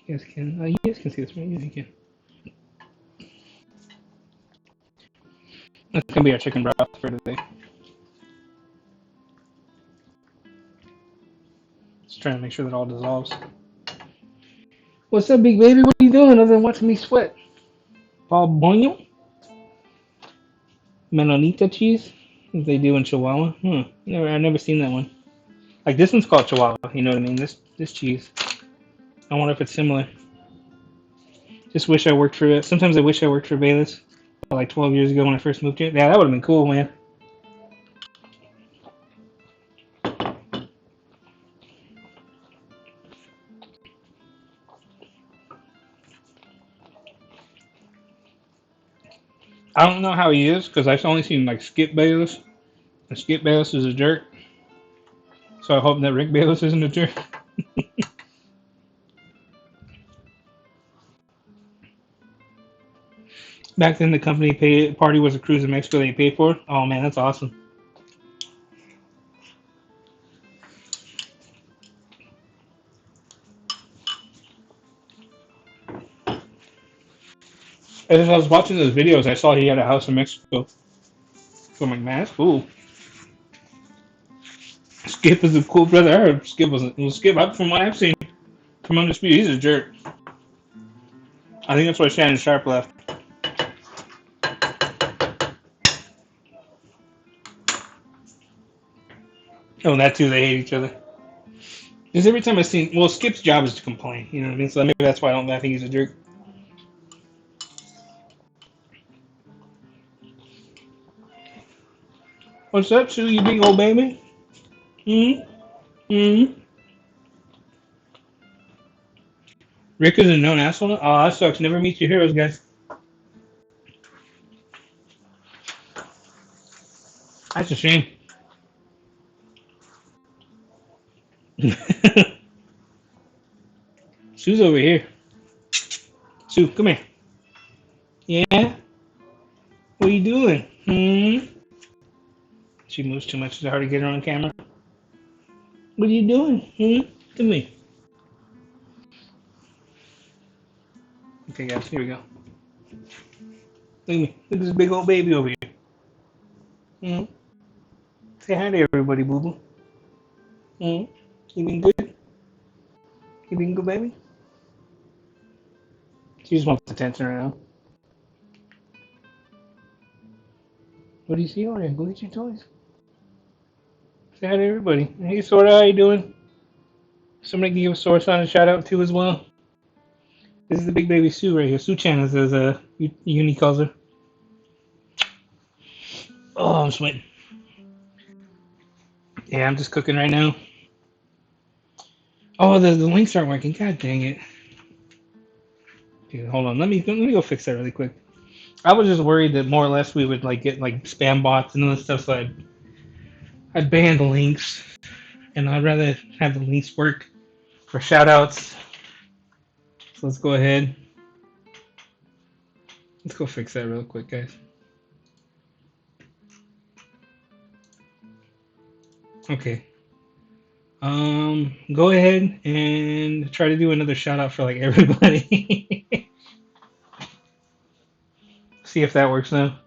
You guys can see this, right? Yeah, you can. That's gonna be our chicken broth for today. Just trying to make sure that all dissolves. What's up, big baby? What are you doing other than watching me sweat? Balbonio? Menonita cheese? They do in Chihuahua? I've never seen that one. Like this one's called Chihuahua, you know what I mean? This cheese. I wonder if it's similar. Just wish I worked for it. Sometimes I wish I worked for Bayless. Like 12 years ago when I first moved here. Yeah, that would have been cool, man. I don't know how he is because I've only seen like Skip Bayless. And Skip Bayless is a jerk. So I hope that Rick Bayless isn't a jerk. Back then, the company party was a cruise in Mexico they paid for. Oh man, that's awesome. As I was watching those videos, I saw he had a house in Mexico. So I'm like, man, that's cool. Skip is a cool brother. I heard Skip wasn't. Well, Skip, from what I've seen from Undisputed, he's a jerk. I think that's why Shannon Sharp left. Oh, and that too, they hate each other. Because every time I've seen, well, Skip's job is to complain. You know what I mean? So maybe that's why I think he's a jerk. What's up, Sue? You big old baby? Hmm. Rick is a known asshole. Oh, that sucks. Never meet your heroes, guys. That's a shame. Sue's over here. Sue, come here. Yeah? What are you doing? She moves too much. It's hard to get her on camera. What are you doing? Come here. Okay, guys, here we go. Look at me. Look at this big old baby over here. Say hi to everybody, boo boo. You been good? You been good, baby? She just wants attention right now. What do you see over there? Go get your toys. Say hi to everybody. Hey, Sora, how you doing? Somebody can give Sora Son a shout out too as well. This is the big baby Sue right here. Sue-chan as Uni calls her. Oh, I'm sweating. Yeah, I'm just cooking right now. Oh, the links aren't working. God dang it. Dude, hold on. Let me go fix that really quick. I was just worried that more or less we would like get like spam bots and all this stuff, so I'd ban the links, and I'd rather have the links work for shout outs. So let's go ahead. Let's go fix that real quick, guys. Okay. Go ahead and try to do another shout out for like everybody. See if that works now.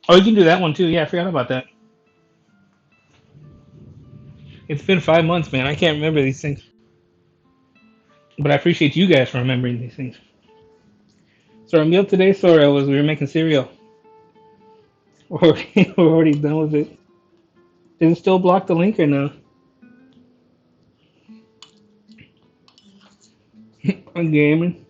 Oh, you can do that one too. Yeah, I forgot about that. It's been 5 months, man. I can't remember these things. But I appreciate you guys for remembering these things. So our meal today, Sora, was we were making cereal. We're already done with it. Did it still block the link or no? I'm gaming.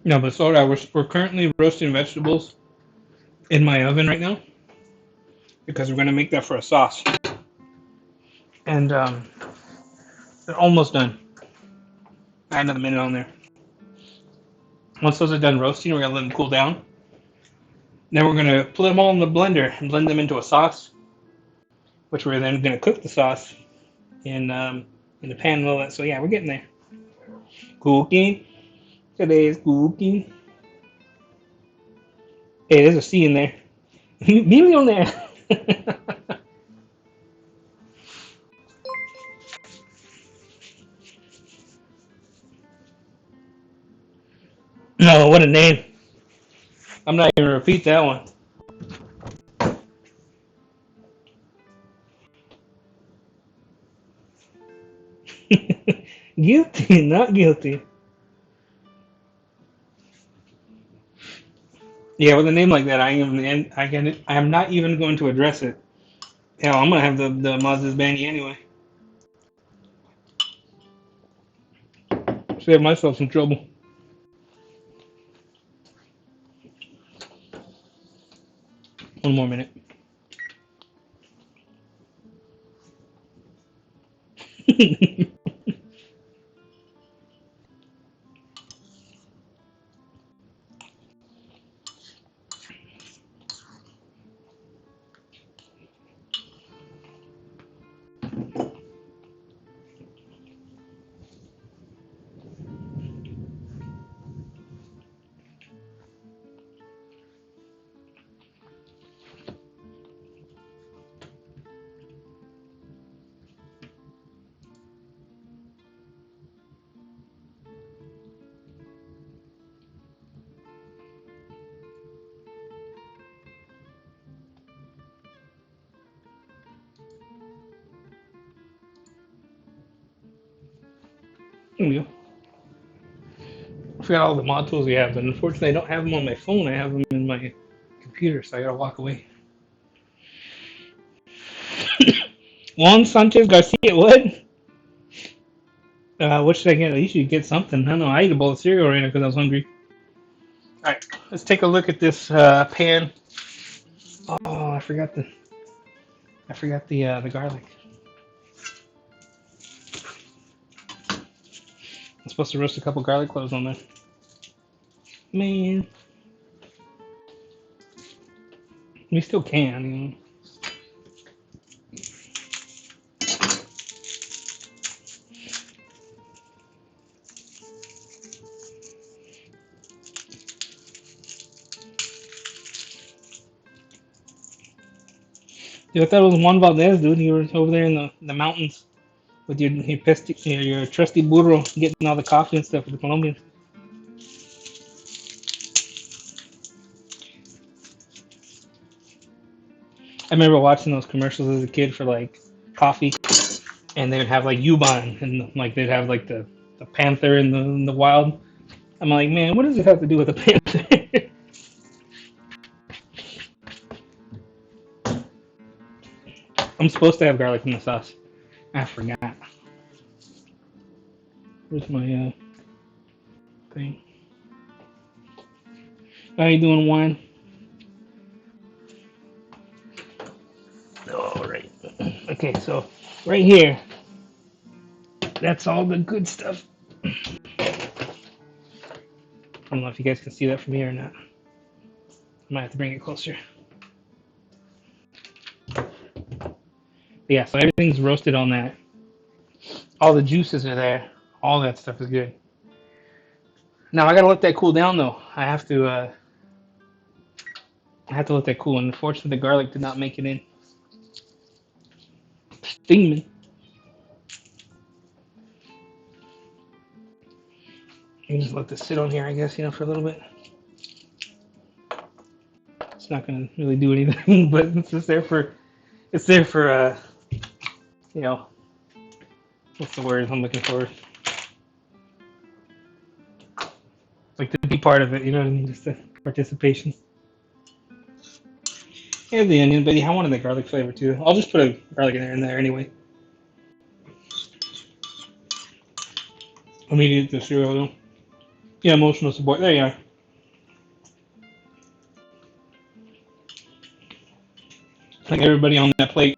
No, but Sora, we're currently roasting vegetables in my oven right now because we're gonna make that for a sauce. And they're almost done. I had another minute on there. Once those are done roasting, we're gonna let them cool down. Then we're gonna put them all in the blender and blend them into a sauce, which we're then gonna cook the sauce in the pan and all that. So yeah, we're getting there. Cooking. Today is cooking. Hey, there's a C in there. Meet me on there. No, what a name. I'm not even gonna repeat that one. Guilty, not guilty. Yeah, with a name like that, I am not even going to address it. Hell, I'm gonna have the Mazdas ban you anyway. Save myself some trouble. One more minute. There we go. I forgot all the mod tools we have, but unfortunately, I don't have them on my phone. I have them in my computer, so I gotta walk away. Juan Sanchez Garcia, what? What should I get? You should get something. I don't know. I ate a bowl of cereal right now because I was hungry. All right, let's take a look at this pan. Oh, I forgot the garlic. I'm supposed to roast a couple garlic cloves on there. Man, we still can, you know. Dude, I thought it was Juan Valdez, dude. You were over there in the mountains with your trusty burro getting all the coffee and stuff for the Colombians. I remember watching those commercials as a kid for like coffee, and they would have like Yuban, and like they'd have like the panther in the wild. I'm like, man, what does it have to do with the panther? I'm supposed to have garlic in the sauce. I forgot. Where's my thing? How you doing, wine? All right. Okay, so right here, that's all the good stuff. I don't know if you guys can see that from here or not. I might have to bring it closer. But yeah, so everything's roasted on that. All the juices are there. All that stuff is good. Now I gotta let that cool down though. I have to let that cool. And unfortunately, the garlic did not make it in. Steaming. You just let this sit on here, I guess, for a little bit. It's not gonna really do anything, but it's there for you know, what's the word I'm looking for? Like to be part of it, you know what I mean? Just the participation. Here's the onion, but yeah, I wanted the garlic flavor too. I'll just put a garlic in there anyway. Let me eat the cereal though. Yeah, emotional support. There you are. Like everybody on that plate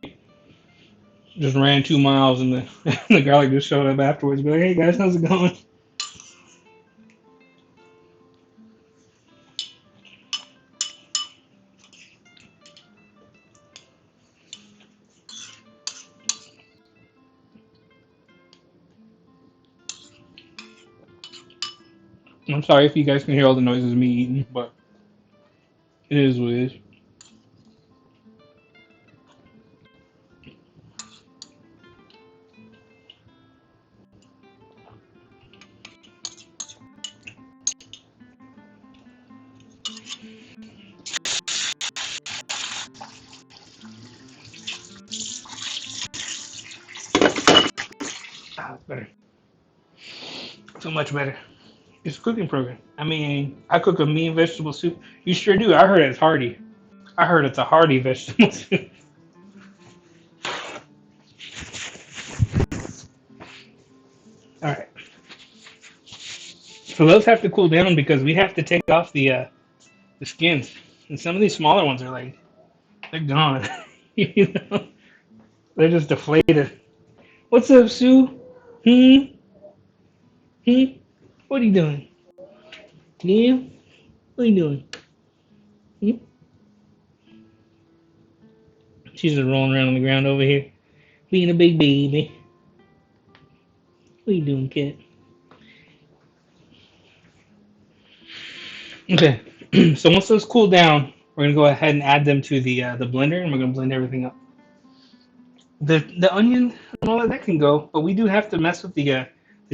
just ran 2 miles, and the garlic just showed up afterwards. Be like, hey guys, how's it going? I'm sorry if you guys can hear all the noises of me eating, but it is what it is. Better. So much better. It's a cooking program. I mean, I cook a mean vegetable soup. You sure do. I heard it's hearty. I heard it's a hearty vegetable soup. All right. So those have to cool down because we have to take off the skins. And some of these smaller ones are like they're gone. You know, they're just deflated. What's up, Sue? Hmm. Hmm. What are you doing? Yeah. What are you doing? Hmm? She's just rolling around on the ground over here, being a big baby. What are you doing, kid? Okay. So once those cool down, we're gonna go ahead and add them to the blender, and we're gonna blend everything up. The onion and all that can go, but we do have to mess with the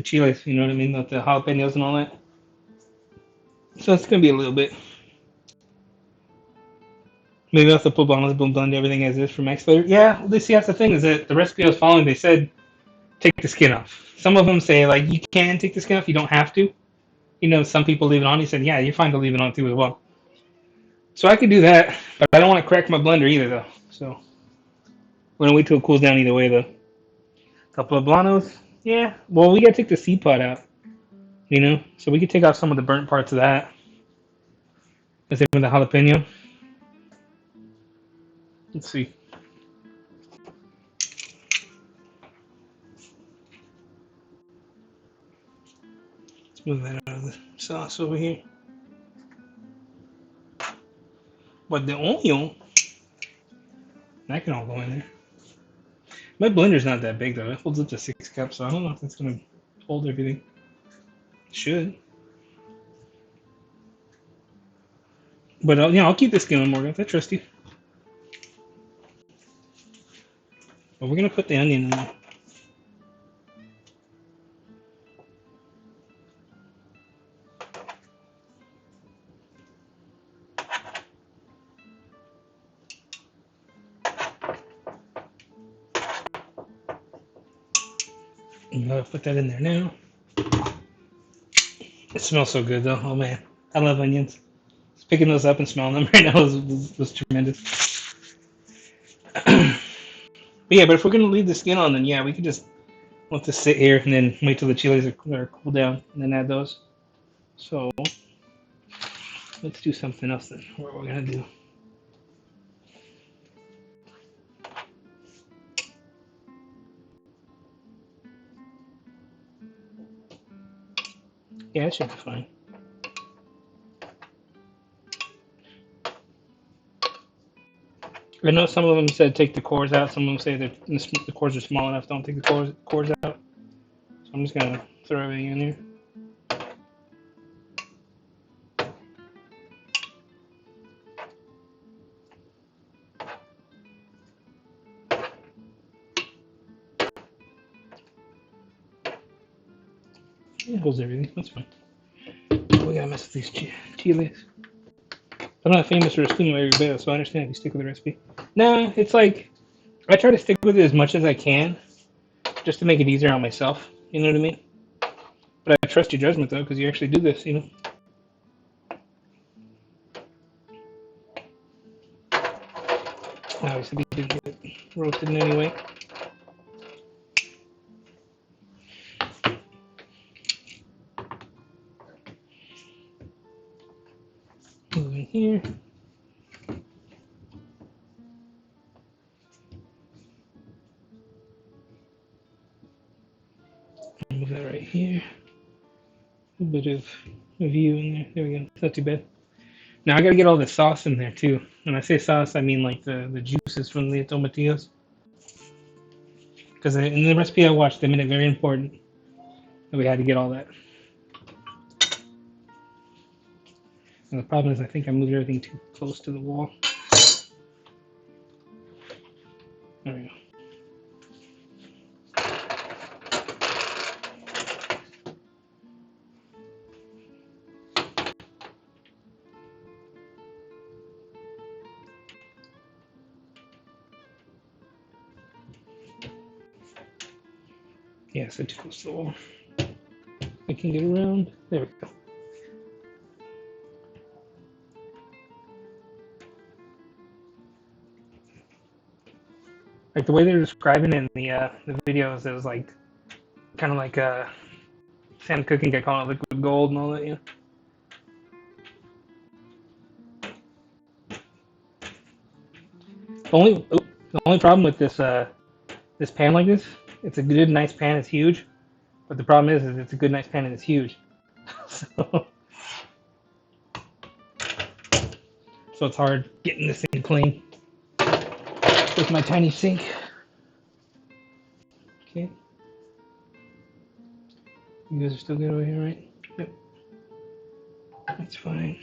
chiles. You know what I mean? The jalapenos and all that. So it's gonna be a little bit. Maybe I'll have to put boneless bone blend everything as is for max flavor. Yeah, well, see, that's the thing is that the recipe I was following, they said take the skin off. Some of them say like you can take the skin off, you don't have to. You know, some people leave it on. He said, yeah, you're fine to leave it on too as well. So I could do that, but I don't want to crack my blender either though. So we're gonna wait till it cools down either way though. Couple of blanos, yeah. Well, we gotta take the seed pod out, you know, so we could take off some of the burnt parts of that. Let's say with the jalapeno. Let's see. Let's move that out of the sauce over here. But the onion, that can all go in there. My blender's not that big though. It holds up to 6 cups, so I don't know if it's gonna hold everything. It should. But yeah, I'll keep the skin on, Morgan. I trust you. But we're gonna put the onion in there. I'm gonna put that in there now. It smells so good though. Oh man, I love onions. Just picking those up and smelling them right now was tremendous. But yeah, but if we're gonna leave the skin on, then yeah, we could just let this sit here and then wait till the chilies are cool down and then add those. So let's do something else then. What we're gonna do? Yeah, it should be fine. I know some of them said take the cores out. Some of them say that the cores are small enough. Don't take the cores out. So I'm just gonna throw everything in here. It holds everything. That's fine. We gotta mess with these chiles. I'm not famous for stealing every bit, so I understand if you stick with the recipe. No, it's like I try to stick with it as much as I can, just to make it easier on myself. You know what I mean? But I trust your judgment though, because you actually do this. You know. Obviously, we did get it roasted in any way. Move in here. Move that right here. A bit of view in there. There we go. It's not too bad. Now I gotta get all the sauce in there too. When I say sauce, I mean like the juices from the tomatillos. Because in the recipe I watched, they made it very important that we had to get all that. And the problem is, I think I moved everything too close to the wall. There we go. Yeah, so too close to the wall. I can get around. There we go. Like the way they're describing it in the videos, it was like kind of like Sam Cooking got calling it liquid gold and all that. Yeah. The only problem with this pan like this, it's a good nice pan. It's huge, but the problem is it's a good nice pan and it's huge. so so it's hard getting this thing clean with my tiny sink. Okay. You guys are still good over here, right? Yep. That's fine.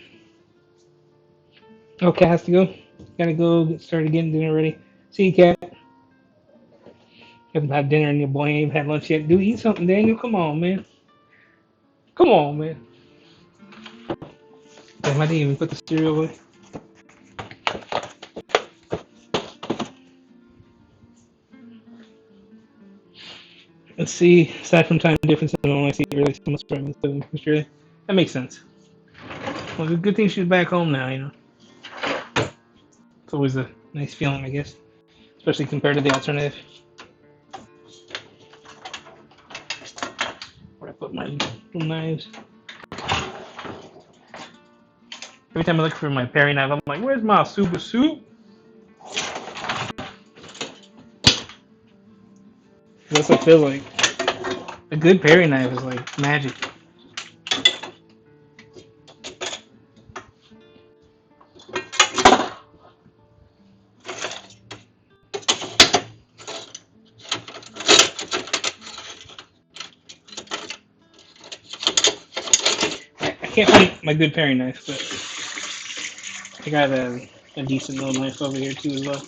Okay, has to go. Gotta go get started getting dinner ready. See you, Cat. Haven't had dinner and your boy ain't had lunch yet. Do eat something, Daniel. Come on, man. Come on, man. Damn, I didn't even put the cereal away. Let's see. Aside from time difference, I don't want to see really so much from Australia. That makes sense. Well, the good thing she's back home now, you know. It's always a nice feeling, I guess, especially compared to the alternative. Where I put my little knives. Every time I look for my paring knife, I'm like, where's my super soup? That's what it feels like. A good paring knife is like magic. I can't find my good paring knife, but I got a decent little knife over here too as well.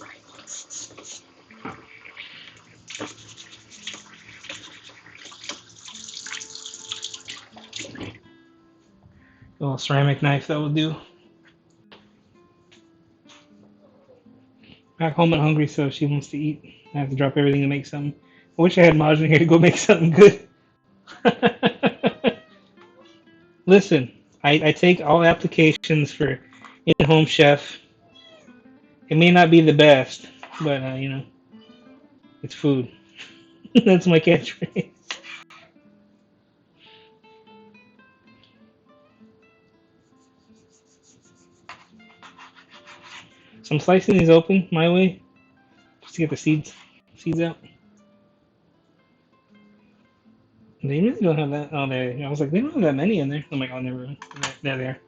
A little ceramic knife that will do. Back home and hungry, so she wants to eat. I have to drop everything to make something. I wish I had Maj in here to go make something good. Listen, I take all applications for in-home chef. It may not be the best, but you know, it's food. That's my catchphrase. So I'm slicing these open my way, just to get the seeds out. They really don't have that. Oh, there. I was like, they don't have that many in there. I'm like, oh, never mind. There they are.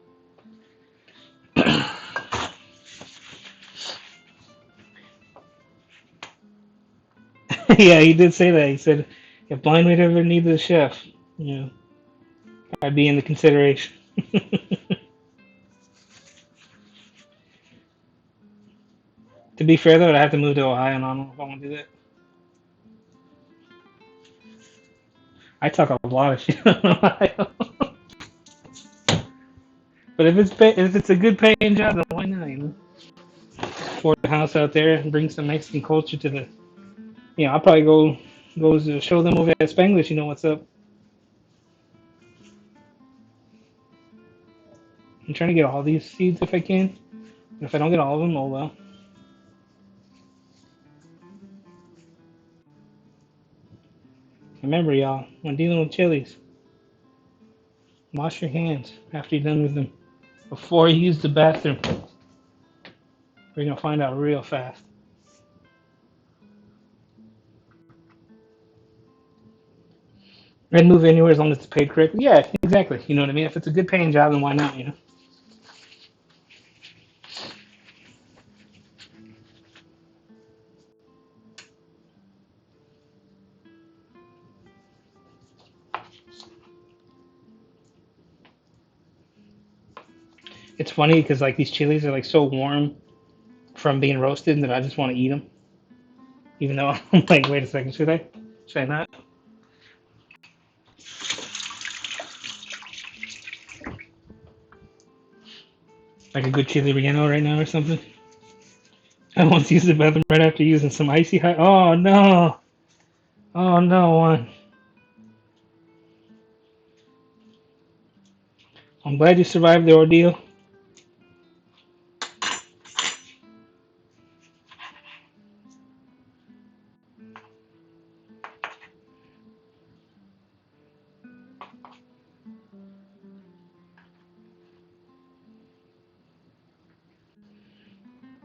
Yeah, he did say that. He said, if Blind would ever need a chef, you know, I'd be in the consideration. To be fair, though, I'd have to move to Ohio, and I don't know if I want to do that. I talk a lot of shit on Ohio. But if it's a good paying job, then why not, you know? Afford a house out there and bring some Mexican culture to the. You know, I'll probably go to show them over at Spanglish, you know what's up. I'm trying to get all these seeds if I can. And if I don't get all of them, oh well. Remember, y'all, when dealing with chilies, wash your hands after you're done with them. Before you use the bathroom. We're going to find out real fast. I'd move anywhere as long as it's paid correctly. Yeah, exactly. You know what I mean? If it's a good paying job, then why not, you know? It's funny because like these chilies are like so warm from being roasted that I just want to eat them. Even though I'm like, wait a second, should I? Should I not? Like a good chili relleno right now or something. I want to use the bathroom right after using some icy hot. Oh no! Oh no, one. I'm glad you survived the ordeal.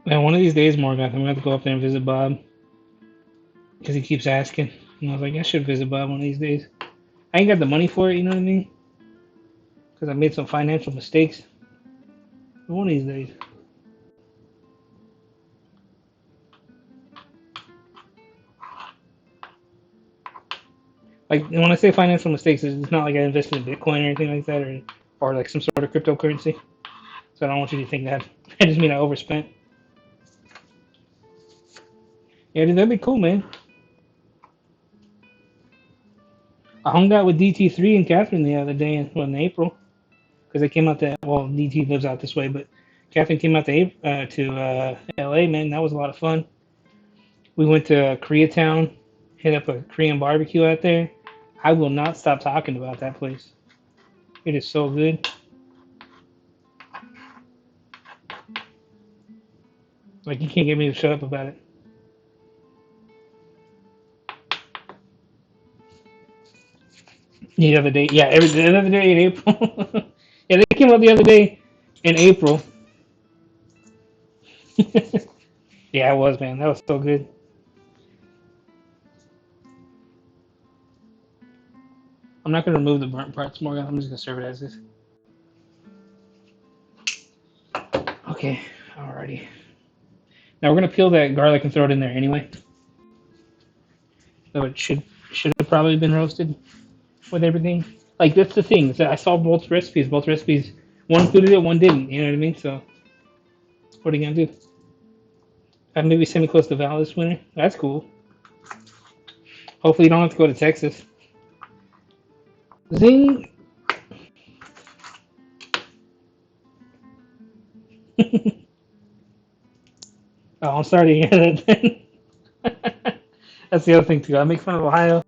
Man, one of these days, Morgan, I'm gonna have to go up there and visit Bob because he keeps asking. And I was like, I should visit Bob one of these days. I ain't got the money for it, you know what I mean? Because I made some financial mistakes. But one of these days. Like when I say financial mistakes, it's not like I invested in Bitcoin or anything like that, or like some sort of cryptocurrency. So I don't want you to think that. I just mean I overspent. Yeah, dude, that'd be cool, man. I hung out with DT3 and Catherine the other day in April because they came out to, well, DT lives out this way, but Catherine came out to LA, man. That was a lot of fun. We went to Koreatown, hit up a Korean barbecue out there. I will not stop talking about that place. It is so good. Like you can't get me to shut up about it. The other day, yeah, the other day in April. Yeah, they came out the other day in April. Yeah, it was, man. That was so good. I'm not gonna remove the burnt parts, Morgan. I'm just gonna serve it as is. Okay, alrighty. Now we're gonna peel that garlic and throw it in there anyway. So it should have probably been roasted with everything. Like that's the thing. I saw both recipes. Both recipes, one included it, one didn't. You know what I mean? So what are you gonna do? I maybe semi close to Val this winter. That's cool. Hopefully you don't have to go to Texas. Zing. Oh, I'm sorry to hear that. That's the other thing too. I make fun of Ohio,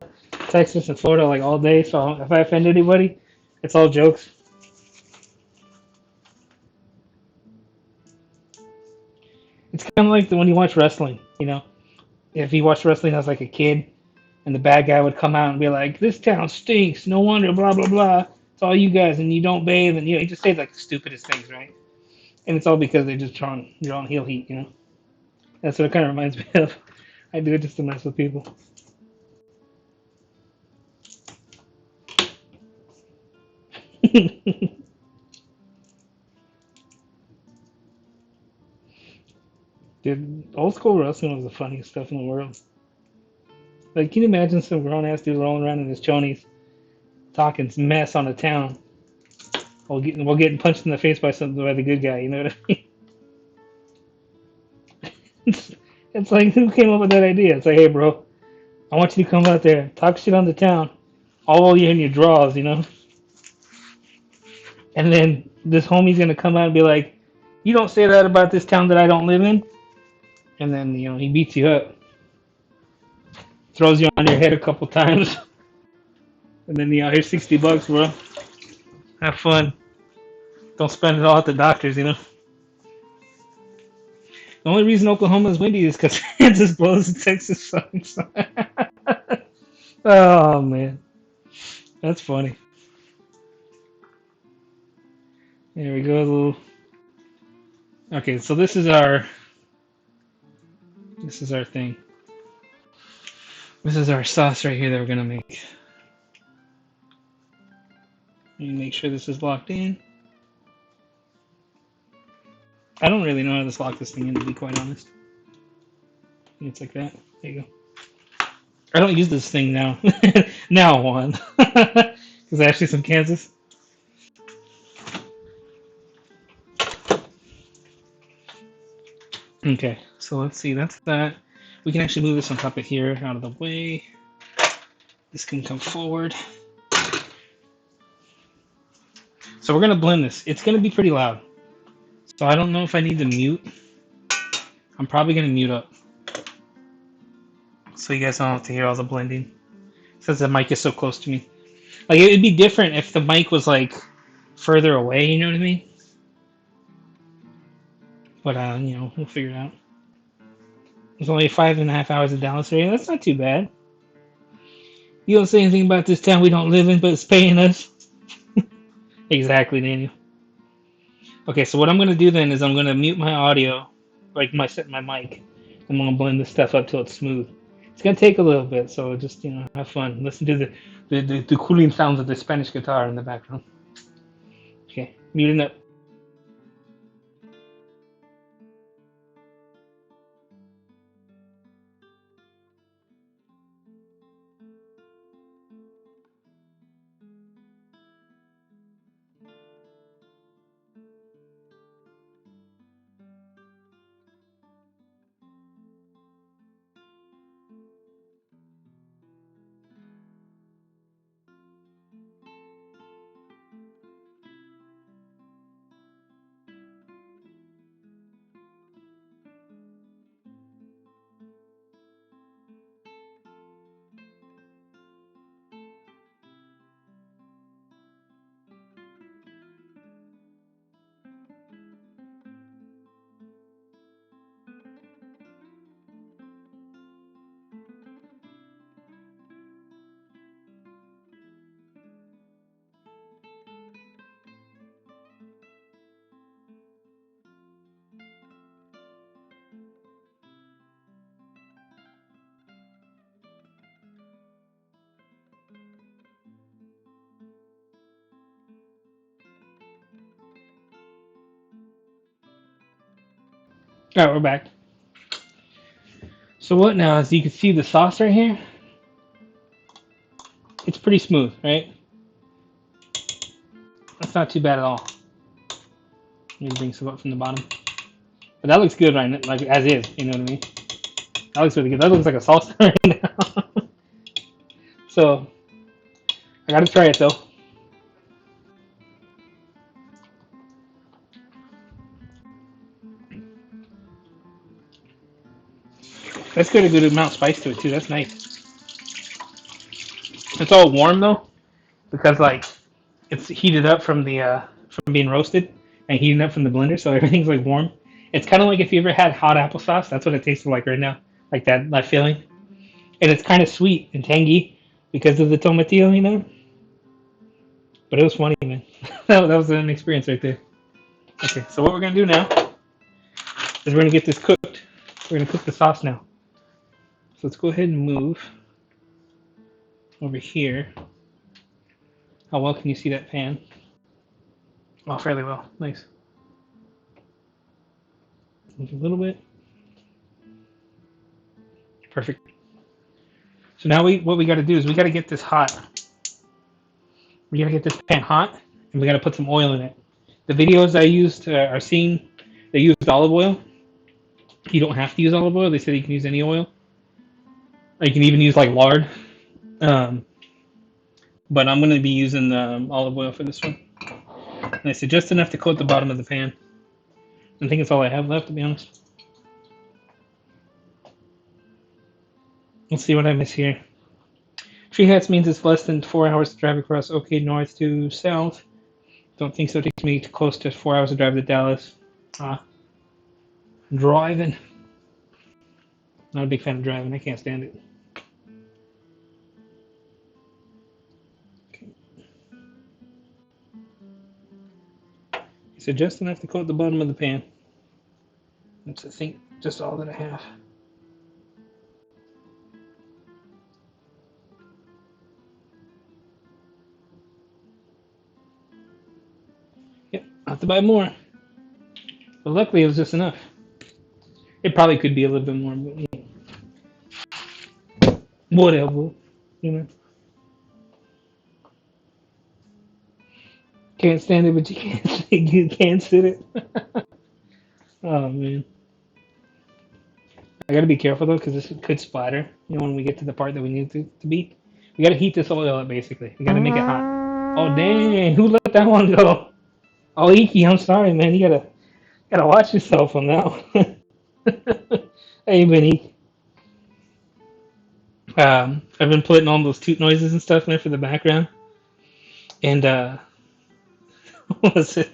Texas, and Florida like all day. So if I offend anybody, it's all jokes. It's kind of like when you watch wrestling. You know, if you watch wrestling as like a kid, and the bad guy would come out and be like, "This town stinks. No wonder, blah blah blah. It's all you guys, and you don't bathe." And he just says like the stupidest things, right? And it's all because you're on heel heat. That's what it kind of reminds me of. I do it just to mess with people. Dude, old school wrestling was the funniest stuff in the world. Like, can you imagine some grown ass dude rolling around in his chonies, talking mess on the town, while getting punched in the face by the good guy? You know what I mean? It's, it's like who came up with that idea? It's like, hey, bro, I want you to come out there, talk shit on the town, all while you're in your drawers, And then this homie's gonna come out and be like, "You don't say that about this town that I don't live in." And then he beats you up, throws you on your head a couple times, and then here's $60, bro. Have fun. Don't spend it all at the doctors. The only reason Oklahoma is windy is because Kansas blows and Texas sucks. Oh man, that's funny. There we go. Little. Okay, so this is our thing. This is our sauce right here that we're gonna make. Let me make sure this is locked in. I don't really know how to lock this thing in, to be quite honest. It's like that. There you go. I don't use this thing now. Now on. Because I actually some Kansas. Okay, so let's see. That's that. We can actually move this on top of here, out of the way. This can come forward. So we're going to blend this. It's going to be pretty loud. So I don't know if I need to mute. I'm probably going to mute up. So you guys don't have to hear all the blending. Since the mic is so close to me. Like, it'd be different if the mic was like further away. You know what I mean? But we'll figure it out. It's only 5.5 hours of Dallas area. That's not too bad. You don't say anything about this town we don't live in, but it's paying us. Exactly, Daniel. Okay, so what I'm gonna do then is I'm gonna mute my audio, like my mic. I'm gonna blend this stuff up till it's smooth. It's gonna take a little bit, so just have fun. Listen to the cooling sounds of the Spanish guitar in the background. Okay, muting up. All right, we're back. So what now? As you can see the sauce right here, it's pretty smooth, right? That's not too bad at all. Let me bring some up from the bottom. But that looks good right now, like as is, you know what I mean? That looks really good. That looks like a salsa right now. So I gotta try it though. That's got a good amount of spice to it too. That's nice. It's all warm though, because like it's heated up from the from being roasted and heating up from the blender, so everything's like warm. It's kind of like if you ever had hot applesauce. That's what it tastes like right now, like that feeling. And it's kind of sweet and tangy because of the tomatillo. But it was funny, man. that was an experience right there. Okay, so what we're gonna do now is we're gonna get this cooked. We're gonna cook the sauce now. So let's go ahead and move over here. How well can you see that pan? Oh, fairly well. Nice. Move a little bit. Perfect. So now what we got to do is we got to get this hot. We got to get this pan hot, and we got to put some oil in it. The videos I used are seen. They used olive oil. You don't have to use olive oil. They said you can use any oil. Or you can even use like lard. But I'm going to be using olive oil for this one. And I said just enough to coat the bottom of the pan. I think it's all I have left, to be honest. Let's see what I miss here. Tree hats means it's less than 4 hours to drive across OK north to south. Don't think so. It takes me close to 4 hours to drive to Dallas. Driving. Not a big fan of driving. I can't stand it. Okay. So just enough to coat the bottom of the pan. That's, I think, just all that I have. Yep, have to buy more. But luckily, it was just enough. It probably could be a little bit more, but whatever, Can't stand it, but you can't sit it. Oh man, I gotta be careful though, because this could splatter. When we get to the part that we need to be, we gotta heat this oil up. Basically, we gotta make it hot. Oh dang, who let that one go? Oh Iki, I'm sorry, man. You gotta watch yourself on that one. Hey, Benny. I've been putting all those toot noises and stuff in there for the background, and What was it?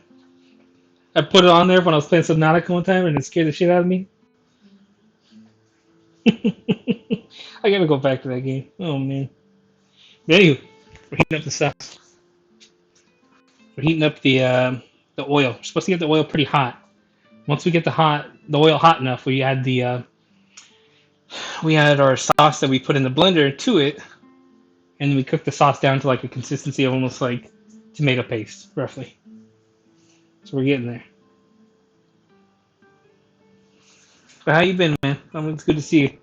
I put it on there when I was playing Subnautica one time, and it scared the shit out of me. I gotta go back to that game. Oh man. But anyway, we're heating up the sauce. We're heating up the oil. We're supposed to get the oil pretty hot. Once we get the oil hot enough, we add our sauce that we put in the blender to it, and we cook the sauce down to like a consistency of almost like tomato paste, roughly. So we're getting there. But how you been, man? It's good to see you.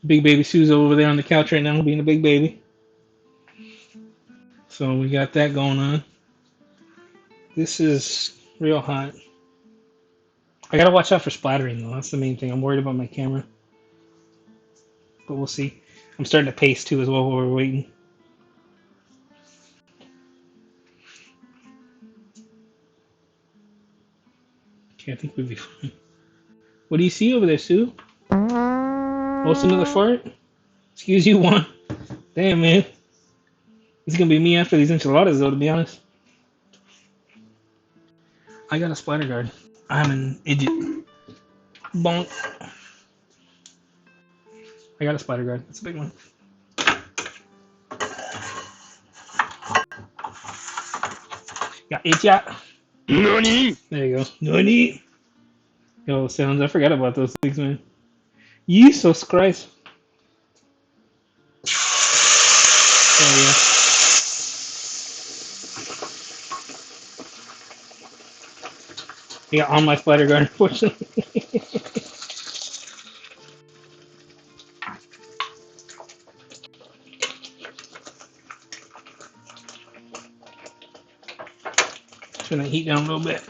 Big baby Sue's over there on the couch right now, being a big baby. So we got that going on. This is real hot. I gotta watch out for splattering though. That's the main thing. I'm worried about my camera. But we'll see. I'm starting to paste too as well while we're waiting. Okay, I think we'll be fine. What do you see over there, Sue? Oh, it's another fart? Excuse you, one. Damn, man. It's gonna be me after these enchiladas, though, to be honest. I got a splatter guard. I'm an idiot. Bonk. I got a splatter guard. That's a big one. Got it, yeah. Nani? There you go. Nani? Yo, sounds. I forgot about those things, man. Jesus Christ. Oh, yeah. Yeah, on my splatter guard, unfortunately. Turn that heat down a little bit.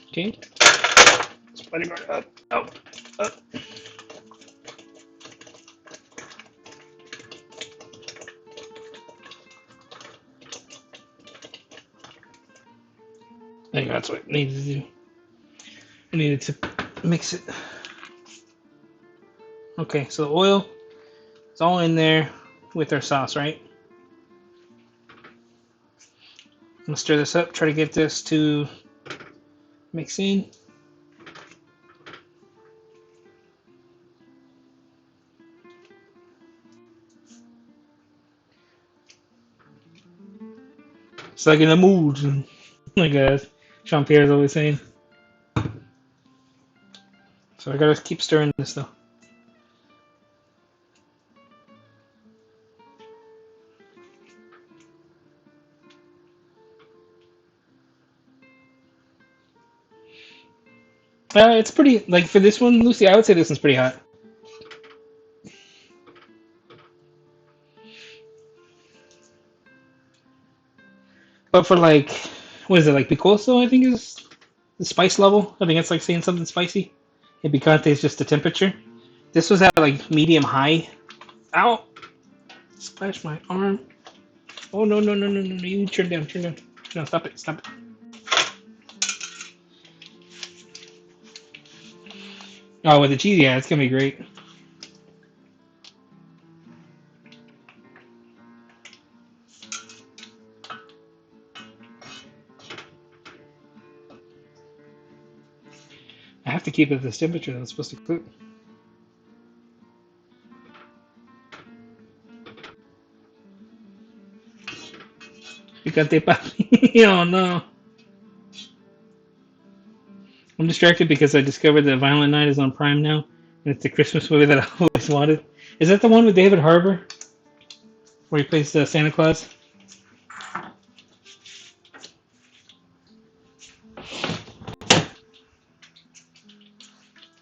Okay. Splatter guard up, up, up. I think that's what I needed to do. I needed to mix it. Okay, so the oil is all in there with our sauce, right? I'm gonna stir this up, try to get this to mix in. It's like in the mood, like Jean Pierre's always saying. So I gotta keep stirring this though. It's pretty, like for this one, Lucy, I would say this one's pretty hot. But for like, what is it, like picoso, I think is the spice level. I think it's like saying something spicy. And picante is just the temperature. This was at like medium high. Ow! Splash my arm. Oh no no no no no! You turn down, turn down. No, stop it, stop it. Oh, with the cheese, yeah, it's gonna be great. I have to keep it at this temperature that it's supposed to cook. Picante papi. Oh no. I'm distracted because I discovered that Violent Night is on Prime now, and it's the Christmas movie that I always wanted. Is that the one with David Harbour, where he plays Santa Claus?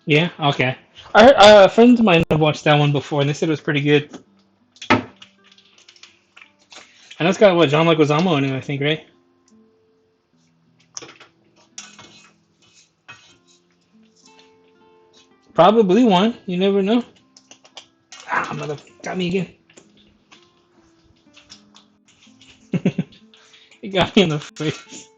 Yeah. Okay. I heard, friends of mine have watched that one before, and they said it was pretty good. I know it's got what John Leguizamo in it, I think, right? Probably one. You never know. Ah, mother, got me again. It got me in the face.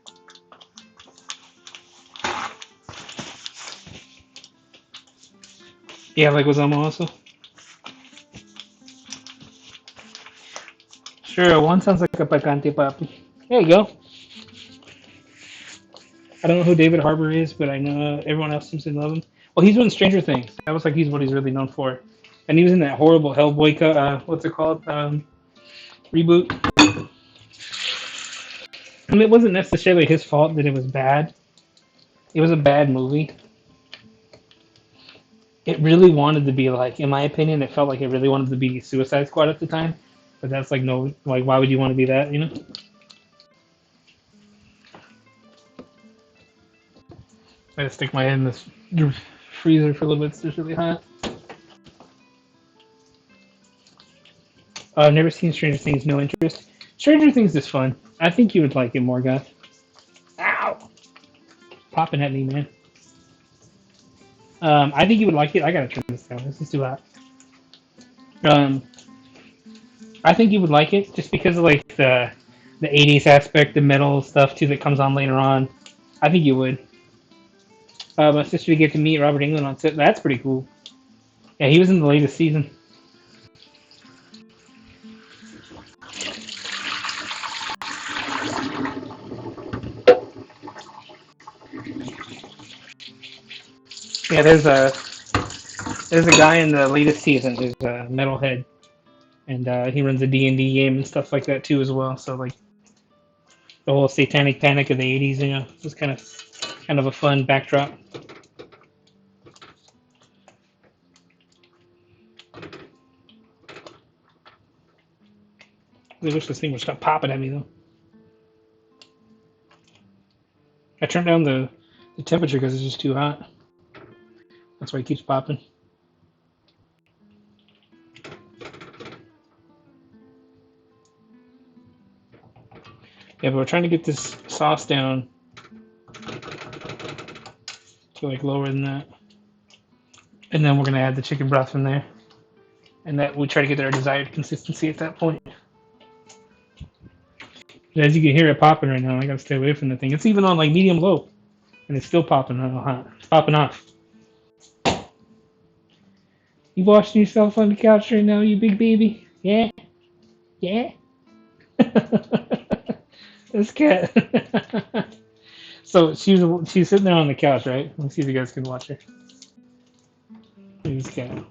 Yeah, like Wazama also. Sure, one sounds like a picante papi. There you go. I don't know who David Harbour is, but I know everyone else seems to love him. Well, he's doing Stranger Things. That was like he's what he's really known for. And he was in that horrible Hellboy, what's it called? Reboot. I mean, it wasn't necessarily his fault that it was bad. It was a bad movie. It really wanted to be like, in my opinion, it felt like it really wanted to be Suicide Squad at the time. But that's like no, like why would you want to be that? You know? I gotta stick my head in this freezer for a little bit. It's just really hot. I've never seen Stranger Things. No interest. Stranger Things is fun. I think you would like it more, guys. Ow! Popping at me, man. I think you would like it. I gotta turn this down. This is too hot. Um, I think you would like it just because of like the 80s aspect, the metal stuff too that comes on later on. I think you would. My sister get to meet Robert Englund on set. That's pretty cool. Yeah, he was in the latest season. Yeah, there's a guy in the latest season who's a metalhead, and he runs a D&D game and stuff like that too as well. So like the whole satanic panic of the 80s, you know, was kind of a fun backdrop. I wish this thing would stop popping at me though. I turned down the temperature because it's just too hot. That's why it keeps popping. Yeah, but we're trying to get this sauce down to like lower than that. And then we're gonna add the chicken broth from there. And that we try to get our desired consistency at that point. But as you can hear it popping right now, I gotta stay away from the thing. It's even on like medium low. And it's still popping hot. It's popping off. You washing yourself on the couch right now, you big baby? Yeah? Yeah? This cat. So she's sitting there on the couch, right? Let's see if you guys can watch her. This cat.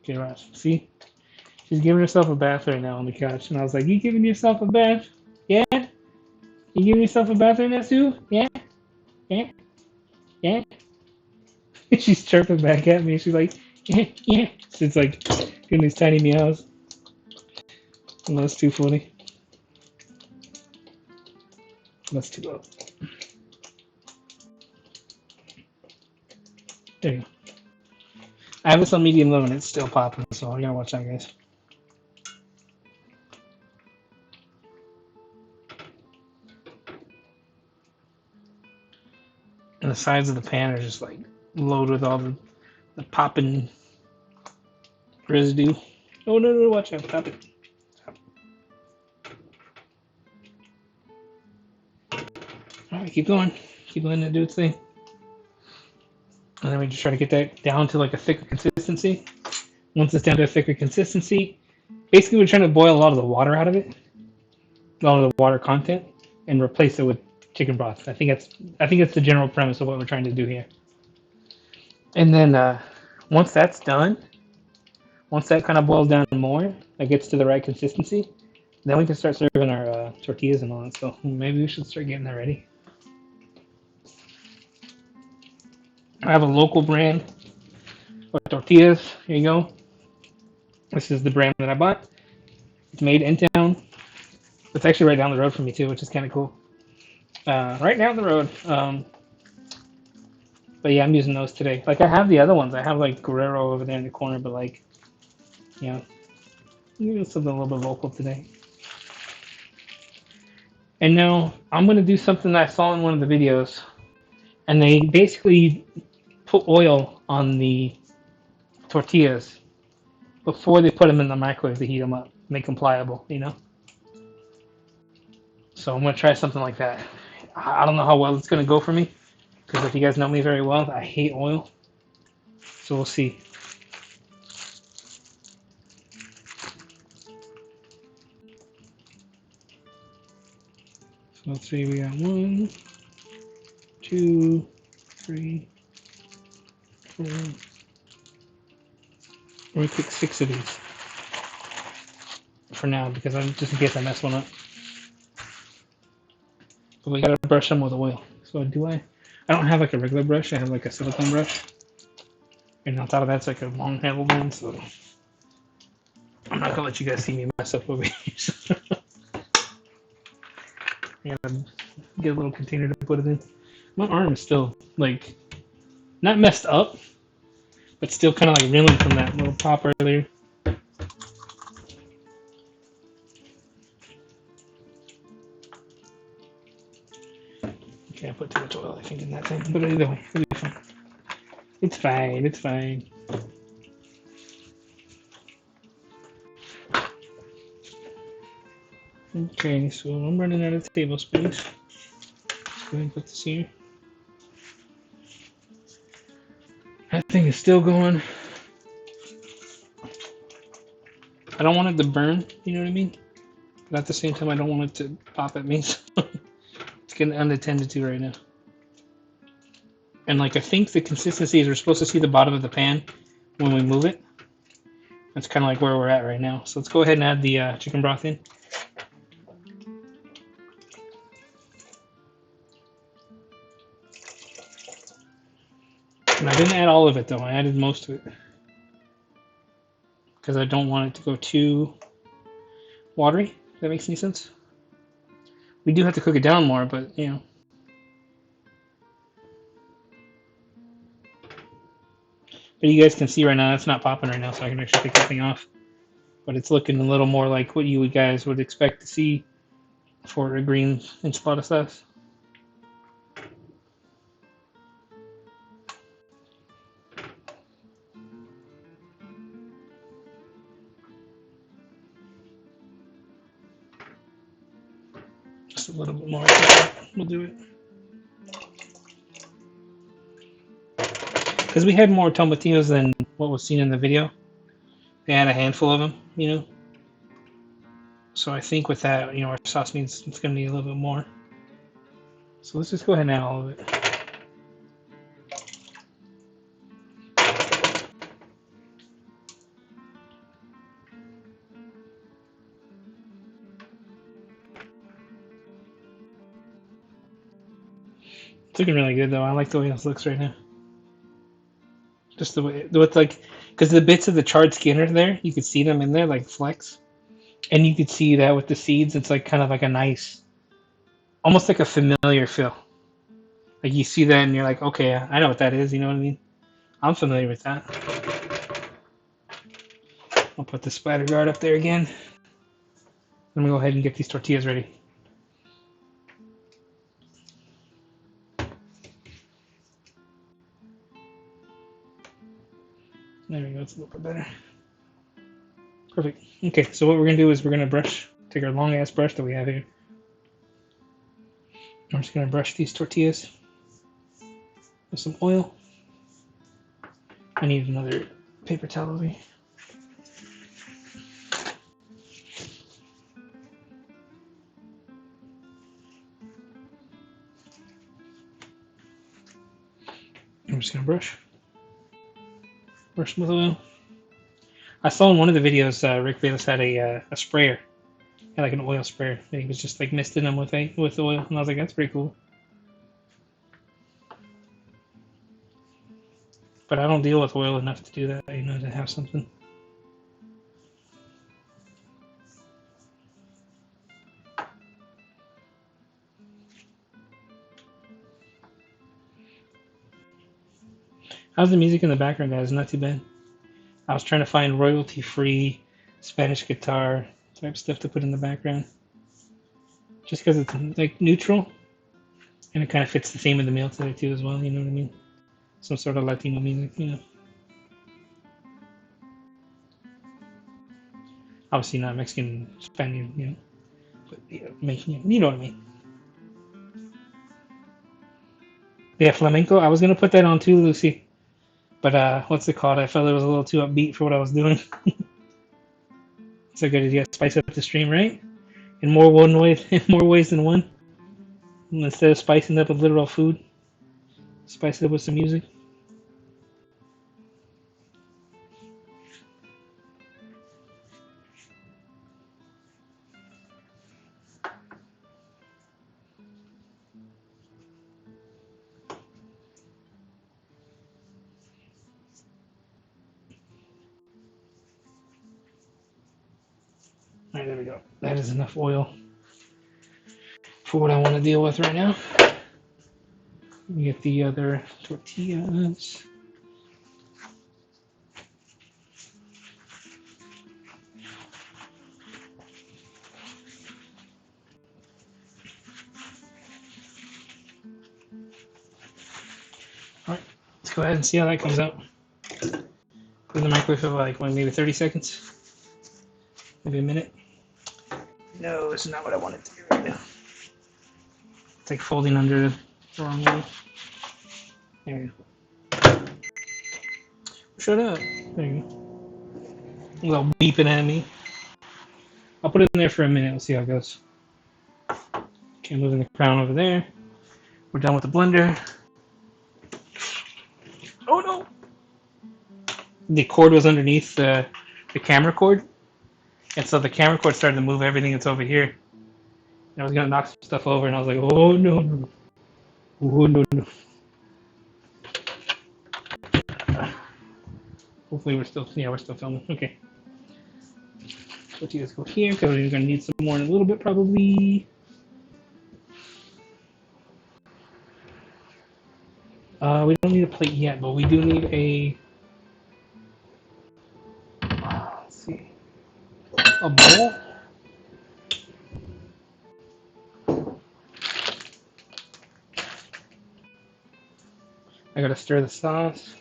Okay, watch. See? She's giving herself a bath right now on the couch. And I was like, you giving yourself a bath? Yeah? You giving yourself a bath right now, Sue? Yeah? Yeah? Yeah? She's chirping back at me. She's like, yeah, yeah. She's like doing these tiny meows. And that's too funny. That's too low. There you go. I have this on medium low and it's still popping, so I gotta watch that, guys. And the sides of the pan are just like loaded with all the popping residue. Oh no, watch out, stop it. Alright, keep going. Keep letting it do its thing. And then we just try to get that down to like a thicker consistency. Once it's down to a thicker consistency, basically we're trying to boil a lot of the water out of it, a lot of the water content, and replace it with chicken broth. I think that's the general premise of what we're trying to do here. And then once that's done, once that kind of boils down more, that gets to the right consistency, then we can start serving our tortillas and all that. So maybe we should start getting that ready. I have a local brand for tortillas. Here you go. This is the brand that I bought. It's made in town. It's actually right down the road from me too, which is kind of cool. Right down the road. But yeah, I'm using those today. Like I have the other ones. I have like Guerrero over there in the corner, but like, you know, I'm doing something a little bit local today. And now I'm gonna do something that I saw in one of the videos, and they basically put oil on the tortillas before they put them in the microwave to heat them up, make them pliable, you know. So I'm gonna try something like that. I don't know how well it's gonna go for me, because if you guys know me very well, I hate oil. So we'll see. So let's see, we got 1, 2, 3, 4. We're gonna pick 6 of these for now because I'm just in case I mess one up. But we gotta brush them with oil. So do I? I don't have like a regular brush. I have like a silicone brush, and on top of that's like a long handled one. So I'm not gonna let you guys see me mess up over here. I gotta get a little container to put it in. My arm is still like not messed up, but still kind of like reeling from that little pop earlier. Okay, I put too much oil, I think, in that thing. But either way, it'll be fine. It's fine. It's fine. Okay, so I'm running out of tablespoons. Go ahead and put this here. That thing is still going. I don't want it to burn, you know what I mean? But at the same time, I don't want it to pop at me. So it's getting unattended to right now. And like I think the consistency is we're supposed to see the bottom of the pan when we move it. That's kind of like where we're at right now. So let's go ahead and add the chicken broth in. And I didn't add all of it though. I added most of it because I don't want it to go too watery. If that makes any sense. We do have to cook it down more, but you know. But you guys can see right now that's not popping right now, so I can actually take that thing off. But it's looking a little more like what you guys would expect to see for a green enchilada sauce. Just a little bit more. We'll do it. Because we had more tomatillos than what was seen in the video. They had a handful of them, you know. So I think with that, you know, our sauce means it's going to need a little bit more. So let's just go ahead and add all of it. It's looking really good though. I like the way this looks right now. Just the way, with like, because the bits of the charred skin are there. You could see them in there like flecks. And you could see that with the seeds, it's like kind of like a nice, almost like a familiar feel. Like you see that and you're like, okay, I know what that is. You know what I mean? I'm familiar with that. I'll put the splatter guard up there again. Let me go ahead and get these tortillas ready. There we go, it's a little bit better. Perfect. Okay, so what we're gonna do is we're gonna brush, take our long ass brush that we have here. I'm just gonna brush these tortillas with some oil. I need another paper towel over here. I'm just gonna brush them with oil. I saw in one of the videos Rick Bayless had a sprayer, had like an oil sprayer, and he was just like misting them with oil, and I was like, that's pretty cool. But I don't deal with oil enough to do that, you know, to have something. How's the music in the background, guys? Not too bad. I was trying to find royalty-free Spanish guitar type stuff to put in the background. Just because it's like neutral, and it kind of fits the theme of the meal today too as well, you know what I mean? Some sort of Latino music, you know. Obviously not Mexican, Spaniard, you know. But yeah, making, you know what I mean. Yeah, flamenco. I was gonna put that on too, Lucy. But what's it called? I felt it was a little too upbeat for what I was doing. So good as you gotta spice up the stream, right? In more ways than one. Instead of spicing up with literal food, spice it up with some music. All right, there we go. That is enough oil for what I want to deal with right now. Let me get the other tortillas. All right, let's go ahead and see how that comes out. Put in the microwave for like maybe 30 seconds, maybe a minute. No, this is not what I wanted to do right now. It's like folding under the wrong way. There you go. Shut up. There you go. A little beeping at me. I'll put it in there for a minute. We'll see how it goes. Okay, moving the crown over there. We're done with the blender. Oh no! The cord was underneath the camera cord. And so the camera cord started to move everything that's over here. And I was going to knock some stuff over, and I was like, oh no, no. Oh no, no. Hopefully we're still filming. Okay. Tortillas go here, because we're going to need some more in a little bit, probably. We don't need a plate yet, but we do need a, let's see, a bowl. I gotta stir the sauce.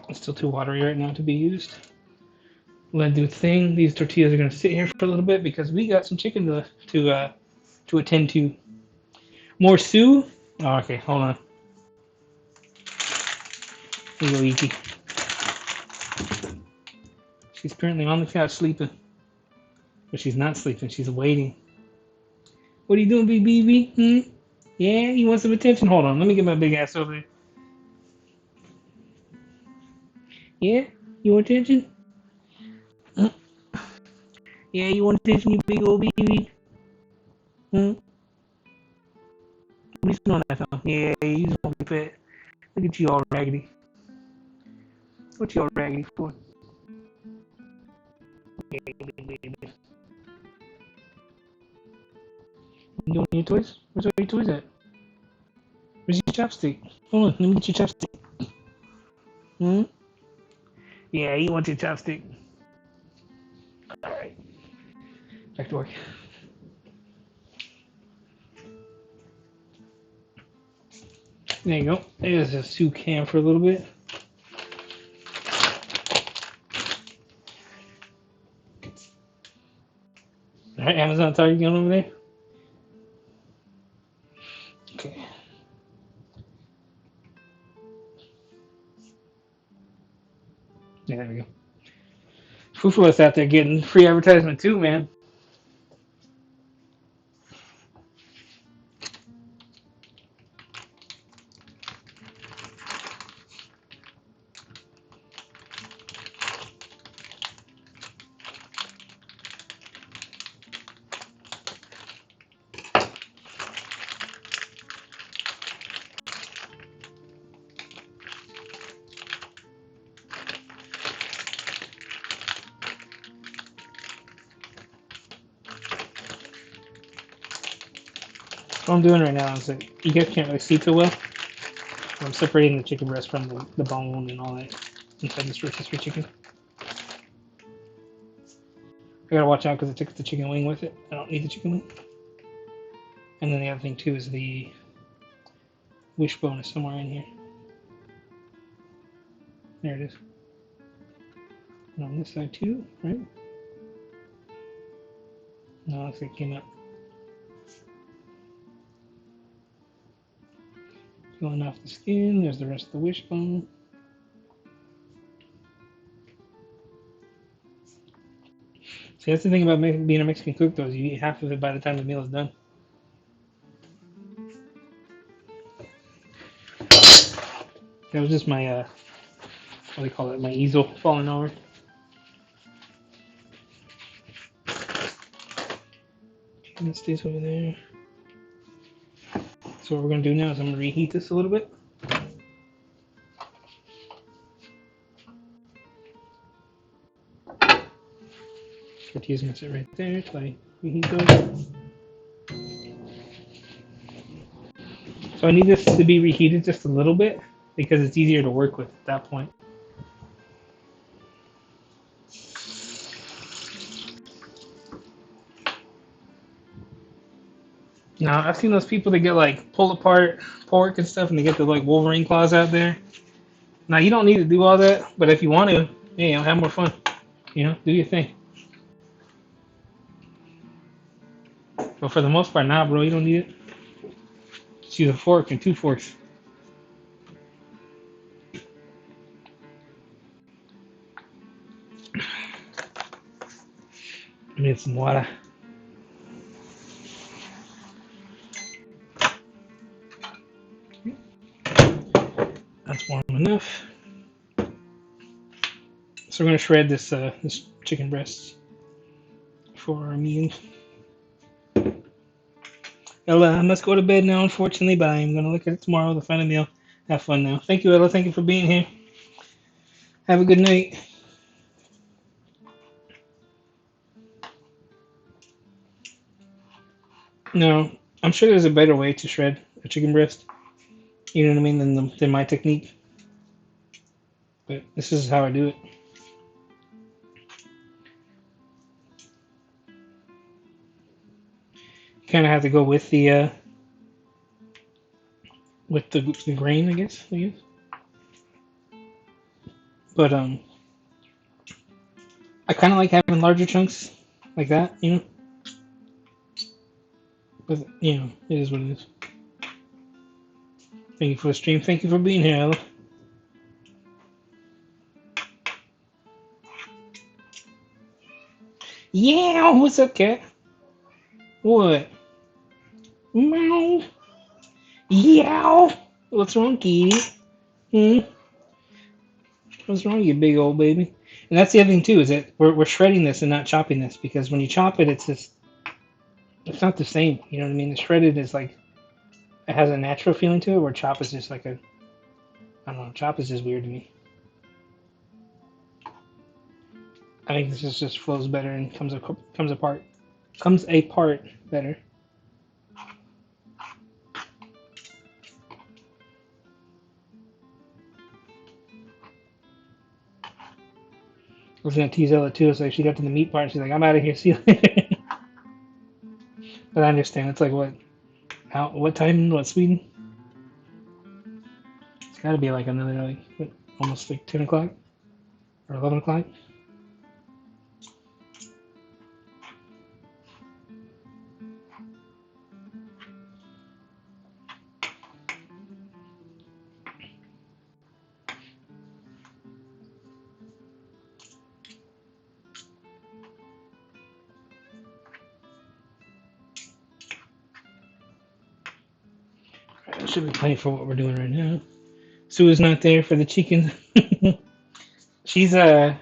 It's still too watery right now to be used. Let it do its thing. These tortillas are gonna sit here for a little bit because we got some chicken to attend to. More Sue? Oh, okay, hold on. Here you go, Iki. She's currently on the couch sleeping. But she's not sleeping, she's waiting. What are you doing, BB? Hmm? Yeah, you want some attention? Hold on, let me get my big ass over there. Yeah? You want attention? Huh? Yeah, you want attention, you big old BB? Hmm? What are you doing that for? Yeah, you just want to be fat. Look at you all raggedy. What you all raggedy for? Yeah, baby. You doing your toys? Where's all your toys at? Where's your chopstick? Hold on, let me get your chopstick. Hmm? Yeah, you want your chopstick. Alright. Back to work. There you go. There's a Sue cam for a little bit. Alright, Amazon Target going over there? Okay. Yeah, there we go. Fufua's out there getting free advertisement too, man. What I'm doing right now is that you guys can't really see too well. I'm separating the chicken breast from the bone and all that inside this rotisserie chicken. I gotta watch out because it took the chicken wing with it. I don't need the chicken wing. And then the other thing too is the wishbone is somewhere in here. There it is. And on this side too, right? No, looks like it came out. Peeling off the skin. There's the rest of the wishbone. See, that's the thing about being a Mexican cook, though, is you eat half of it by the time the meal is done. That was just my, what do they call it, my easel falling over. And it stays over there. So what we're going to do now is I'm going to reheat this a little bit. Tortillas going to sit right there until I reheat those. So I need this to be reheated just a little bit because it's easier to work with at that point. Now, I've seen those people that get like pulled apart pork and stuff and they get the like Wolverine claws out there. Now, you don't need to do all that, but if you want to, have more fun. Do your thing. But for the most part, nah, bro, you don't need it. Just use a fork and 2 forks. I need some water. That's warm enough. So we're gonna shred this chicken breast for our meal. Ella, I must go to bed now, unfortunately, but I'm gonna look at it tomorrow to find a meal. Have fun now. Thank you, Ella. Thank you for being here. Have a good night. No, I'm sure there's a better way to shred a chicken breast. You know what I mean? Than my technique. But this is how I do it. You kind of have to go with the grain, I guess. But I kind of like having larger chunks like that, But it is what it is. Thank you for the stream. Thank you for being here, Ella. Yeah, what's up, cat? What? Meow. Yow. What's wrong, kitty? What's wrong, you big old baby? And that's the other thing too, is that we're shredding this and not chopping this, because when you chop it, it's not the same. You know what I mean? The shredded is like, it has a natural feeling to it, where chop is just like I don't know, chop is just weird to me. I think this just flows better and comes apart better. I was gonna tease Ella too, so she got to the meat part. She's like, "I'm out of here. See you later." But I understand. It's like what time? What, Sweden? It's got to be like another almost like 10 o'clock or 11 o'clock. Should be plenty for what we're doing right now. Sue is not there for the chicken. she's there,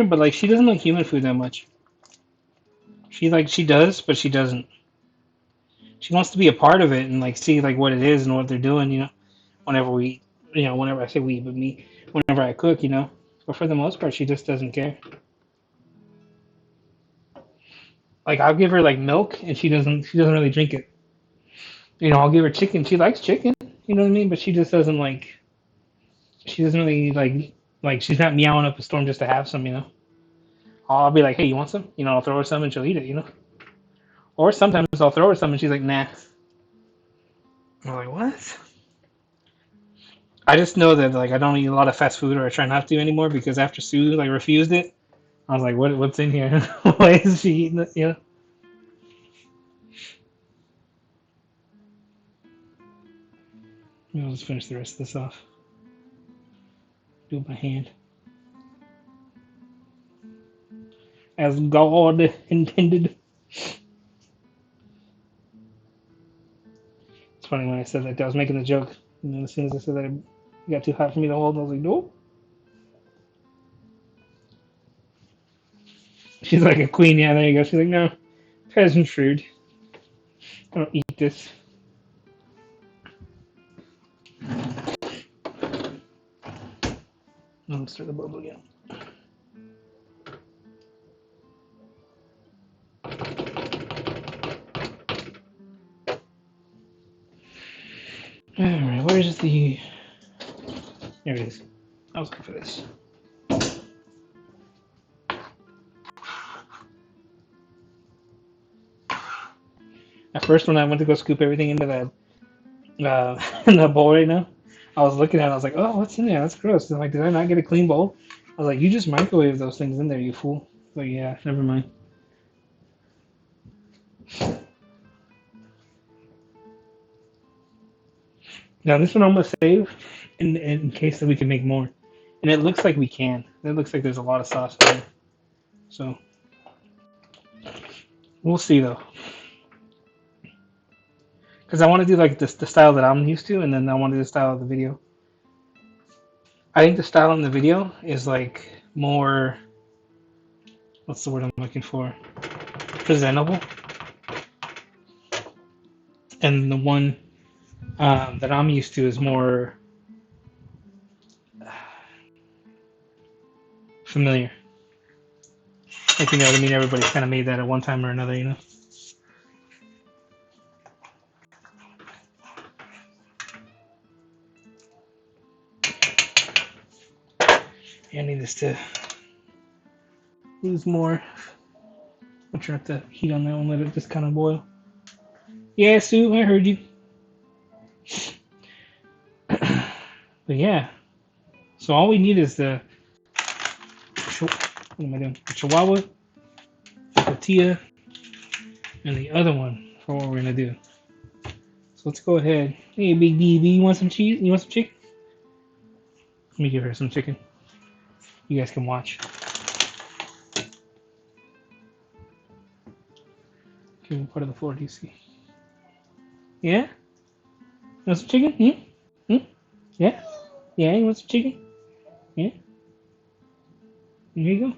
but like she doesn't like human food that much. She does, but she doesn't. She wants to be a part of it and like see like what it is and what they're doing. Whenever whenever I say we, but me, whenever I cook. But for the most part, she just doesn't care. Like I'll give her like milk, and she doesn't really drink it. I'll give her chicken. She likes chicken. You know what I mean? But she just doesn't like. She doesn't really like. She's not meowing up a storm just to have some. I'll be like, hey, you want some? I'll throw her some and she'll eat it. Or sometimes I'll throw her some and she's like, nah. I'm like, what? I just know that like I don't eat a lot of fast food, or I try not to anymore because after Sue like refused it, I was like, what's in here? Why is she eating it? You know. I'll just finish the rest of this off. Do it by hand, as God intended. It's funny when I said that I was making the joke, and then as soon as I said that, it got too hot for me to hold. I was like, nope. She's like a queen. Yeah, there you go. She's like, no, peasant food. I don't eat this. Let's start the bubble again. Alright, where's the... There it is. I was looking for this. At first, when I went to go scoop everything into that in that bowl right now, I was looking at it, I was like, oh, what's in there? That's gross. And I'm like, did I not get a clean bowl? I was like, you just microwave those things in there, you fool. But yeah, never mind. Now, this one I'm going to save in case that we can make more. And it looks like we can. It looks like there's a lot of sauce in there. So, we'll see though. Because I want to do like the style that I'm used to, and then I want to do the style of the video. I think the style in the video is like more, what's the word I'm looking for? Presentable. And the one that I'm used to is more familiar. If you know what I mean, everybody's kind of made that at one time or another, you know? I need this to lose more. I'll try not to heat on that one, let it just kind of boil. Yeah, Sue, I heard you. But yeah, so all we need is the, what am I doing? The Chihuahua, tortilla, and the other one for what we're gonna do. So let's go ahead. Hey, Big DB, you want some cheese? You want some chicken? Let me give her some chicken. You guys can watch. Okay, what part of the floor do you see? Yeah? You want some chicken? Hmm? Yeah? Yeah, you want some chicken? Yeah? Here you go.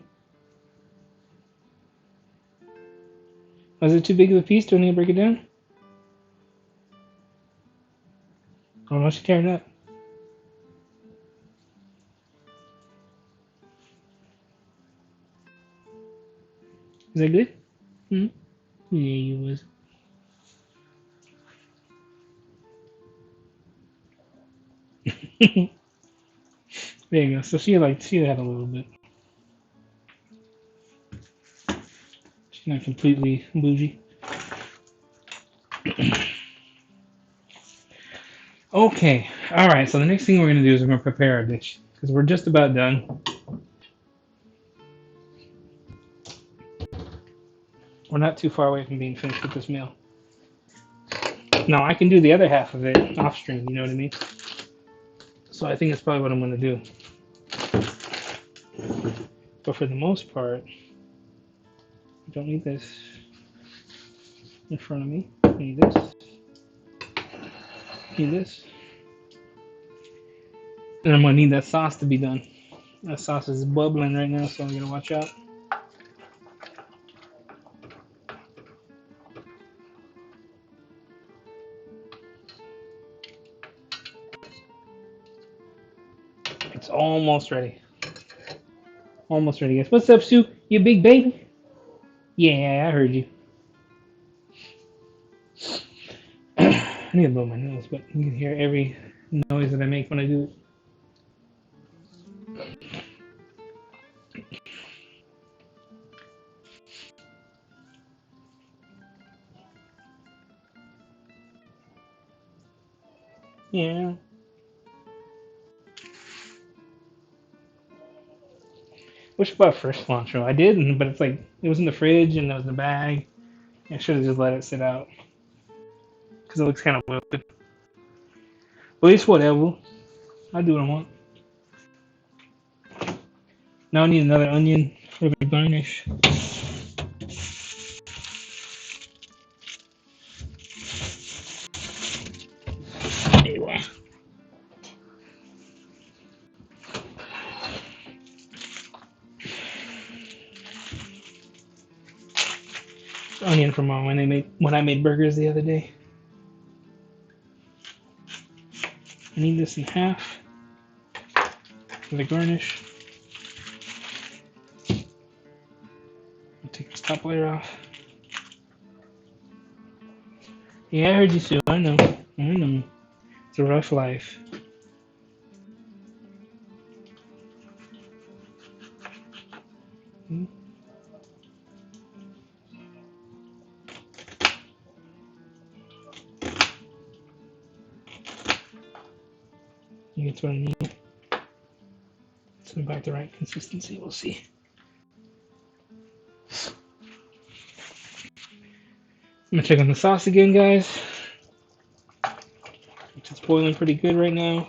Was it too big of a piece? Do I need to break it down? Oh, no, she's tearing it up. Is that good? Hmm? Yeah, you was. There you go. So she had a little bit. She's not completely bougie. Okay. All right. So the next thing we're gonna do is we're gonna prepare our dish because we're just about done. We're not too far away from being finished with this meal. Now I can do the other half of it off stream. You know what I mean? So I think that's probably what I'm gonna do. But for the most part, I don't need this in front of me. I need this. I need this. And I'm gonna need that sauce to be done. That sauce is bubbling right now, so I'm gonna watch out. It's almost ready. Almost ready, guys. What's up, Sue? You big baby? Yeah, I heard you. I need to blow my nose, but you can hear every noise that I make when I do it. Yeah. Wish I bought fresh cilantro. I did, but it's like it was in the fridge and it was in the bag. I should have just let it sit out because it looks kind of wilted. But it's whatever. I do what I want. Now I need another onion for the garnish. Anyway. Onion from when I made burgers the other day. I need this in half for the garnish. I'll take this top layer off. Yeah, I heard you, Sue. I know. I know. It's a rough life. Hmm. That's what I need. It's about the right consistency. We'll see. I'm gonna check on the sauce again, guys. It's boiling pretty good right now.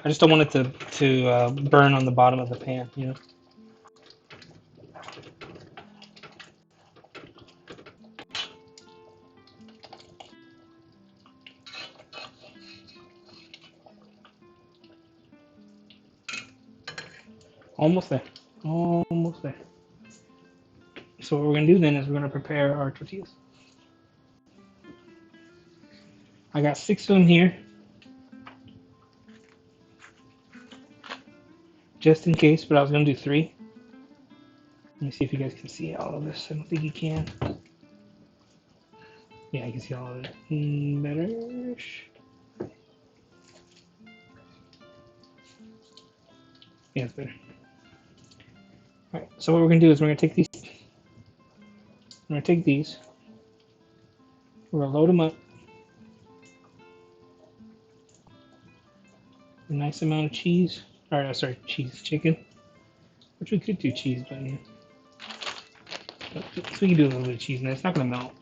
I just don't want it to burn on the bottom of the pan, you know. Almost there. Almost there. So what we're gonna do then is we're gonna prepare our tortillas. I got 6 of them here, just in case, but I was gonna do 3. Let me see if you guys can see all of this. I don't think you can. Yeah, you can see all of it. Better. Yeah, it's better. All right. So what we're gonna do is we're gonna take these. We're gonna take these. We're gonna load them up. A nice amount of cheese. Or sorry, chicken. Which we could do cheese, but yeah. So we can do a little bit of cheese, and it's not gonna melt.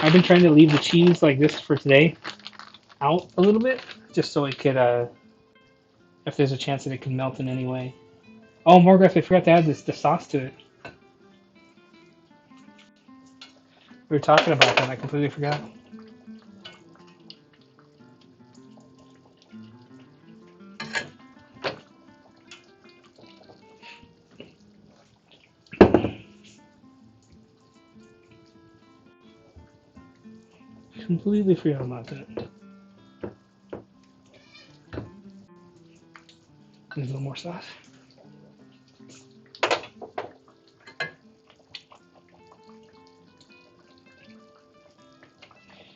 I've been trying to leave the cheese like this for today out a little bit, just so it could, if there's a chance that it can melt in any way. Oh, Morgoth, I forgot to add the sauce to it. We were talking about that, and I completely forgot. Completely forgot about that. There's a little more sauce.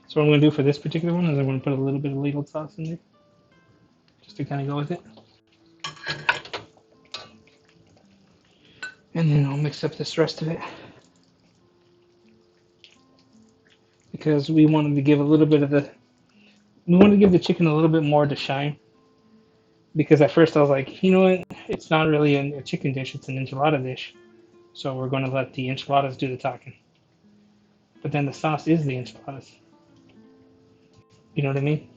So what I'm going to do for this particular one is I'm going to put a little bit of ladled sauce in there, just to kind of go with it. And then I'll mix up this rest of it. Because we wanted to give a little bit of we wanted to give the chicken a little bit more to shine. Because at first I was like, you know what, it's not really a chicken dish, it's an enchilada dish. So we're going to let the enchiladas do the talking. But then the sauce is the enchiladas. You know what I mean?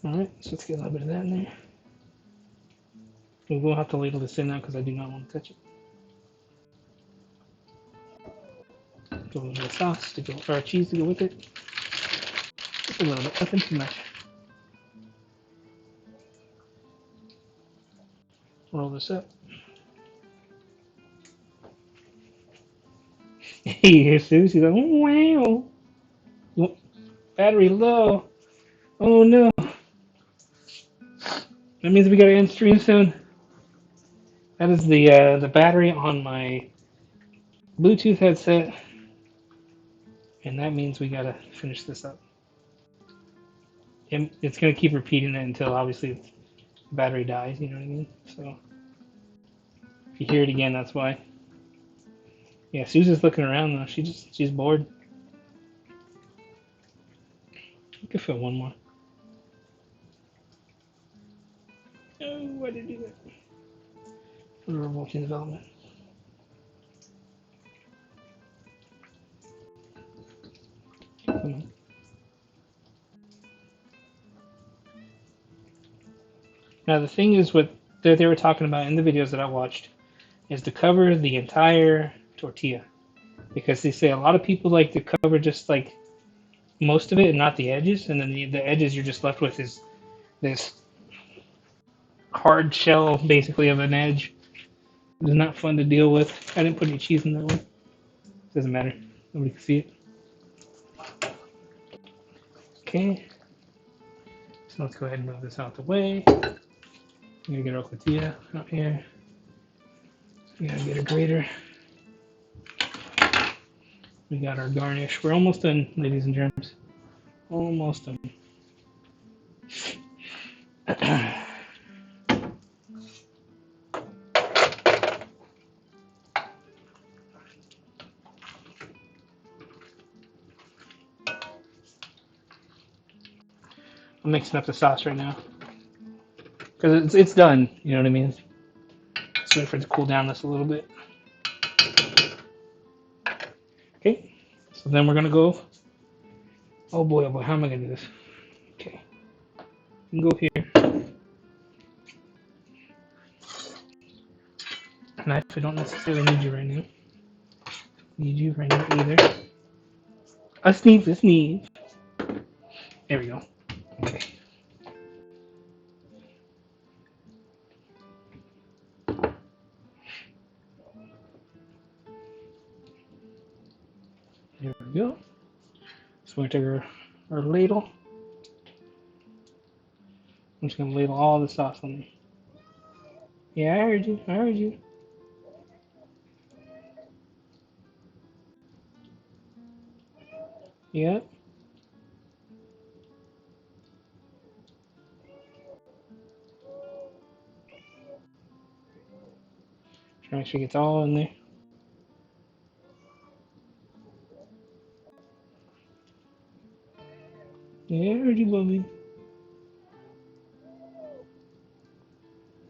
Alright, so let's get a little bit of that in there. We will have to ladle this in now because I do not want to touch it. Get a little bit of sauce to go, or cheese to go with it. Just a little bit, nothing too much. Roll this up. Hey, here's Sue. She's like, oh, wow. Battery low. Oh no. That means we gotta end stream soon. That is the battery on my Bluetooth headset, and that means we gotta finish this up. It's gonna keep repeating it until obviously the battery dies. You know what I mean? So if you hear it again, that's why. Yeah, Susan's looking around though. She's bored. I could fit one more. Oh, why did I do that? We're watching development. Come on. Now the thing is, what they were talking about in the videos that I watched is to cover the entire tortilla, because they say a lot of people like to cover just like most of it and not the edges, and then the edges you're just left with is this hard shell basically of an edge. It's not fun to deal with. I didn't put any cheese in that one. Doesn't matter. Nobody can see it. Okay. So let's go ahead and move this out the way. I'm gonna get our tortilla out here. We gotta get a grater. We got our garnish. We're almost done, ladies and germs. Almost done. I'm mixing up the sauce right now because it's done. You know what I mean? Just wait for it to cool down just a little bit. Okay. So then we're gonna go. Oh boy, how am I gonna do this? Okay. You can go here. Knife, I don't necessarily need you right now. Need you right now either. A sneeze, a sneeze. There we go. Okay. There we go. So we're gonna take our ladle. I'm just gonna ladle all the sauce on there. Yeah, I heard you. I heard you. Yep. Try to make sure it gets all in there. Yeah, I heard you, Bubby.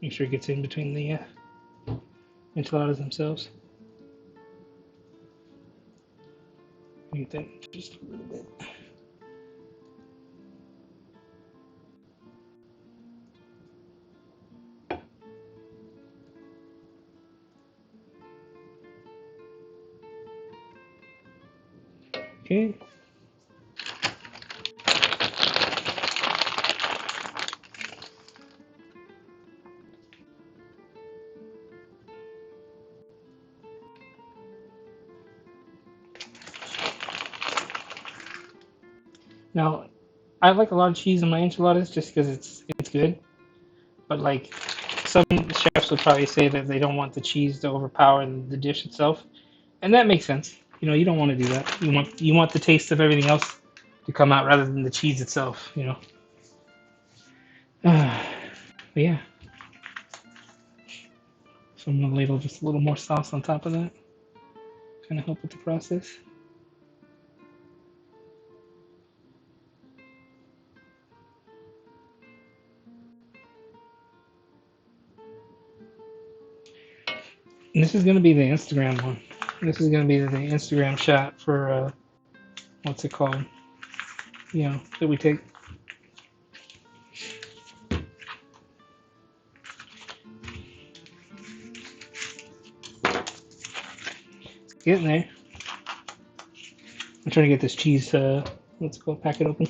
Make sure it gets in between the enchiladas themselves. Get that just a little bit. Okay. Now, I like a lot of cheese in my enchiladas just because it's good. But like some chefs would probably say that they don't want the cheese to overpower the dish itself, and that makes sense. You know, you don't want to do that. You want the taste of everything else to come out rather than the cheese itself. You know. But yeah. So I'm gonna ladle just a little more sauce on top of that. Kind of help with the process. And this is gonna be the Instagram one. This is gonna be the Instagram shot for what's it called? You know, that we take. It's getting there. I'm trying to get this cheese. What's it called? Packet open.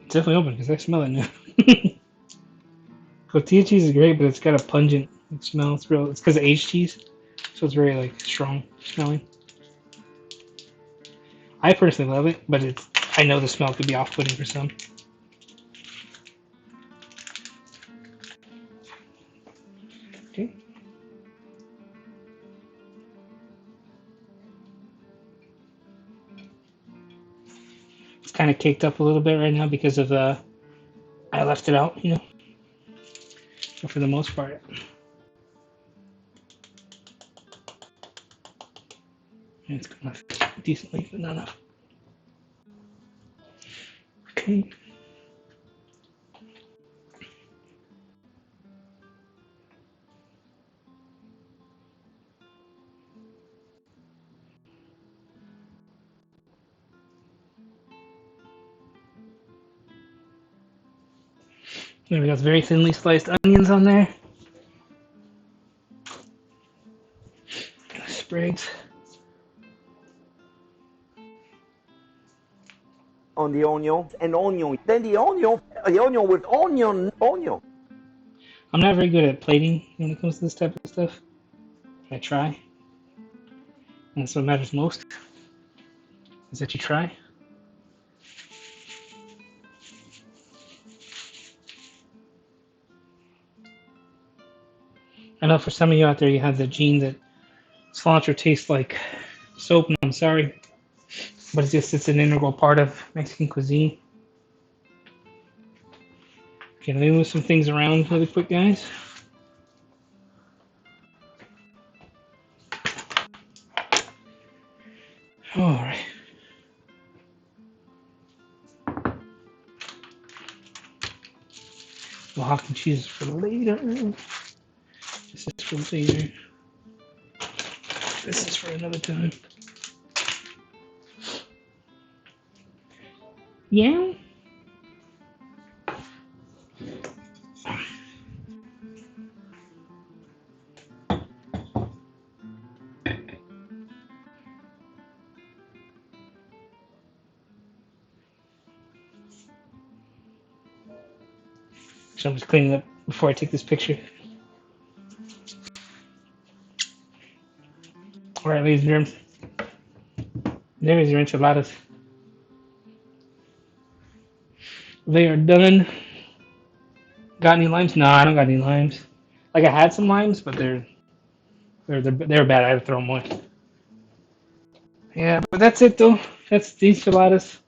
It's definitely open because I smell it now. Tortilla cheese is great, but it's got a pungent smell. It's real. It's because of aged cheese, so it's very like strong smelling. I personally love it, but I know the smell could be off-putting for some. Okay. It's kind of caked up a little bit right now because of I left it out, you know. But for the most part. It's good enough, decently good enough. Okay. There we got very thinly sliced onions on there. Sprigs. On the onion and onion. Then the onion with onion. I'm not very good at plating when it comes to this type of stuff. I try. And that's what matters most, is that you try. I know for some of you out there, you have the gene that cilantro tastes like soap, and I'm sorry, but it's an integral part of Mexican cuisine. Okay, let me move some things around really quick, guys. All right. Mac and cheese is for later. This is for later. This is for another time. Yeah. So I'm just cleaning up before I take this picture. All right, ladies and gentlemen. There is your enchiladas. They are done. Got any limes? No, I don't got any limes. Like I had some limes, but they're bad. I had to throw them away. Yeah, but that's it though. That's the enchiladas.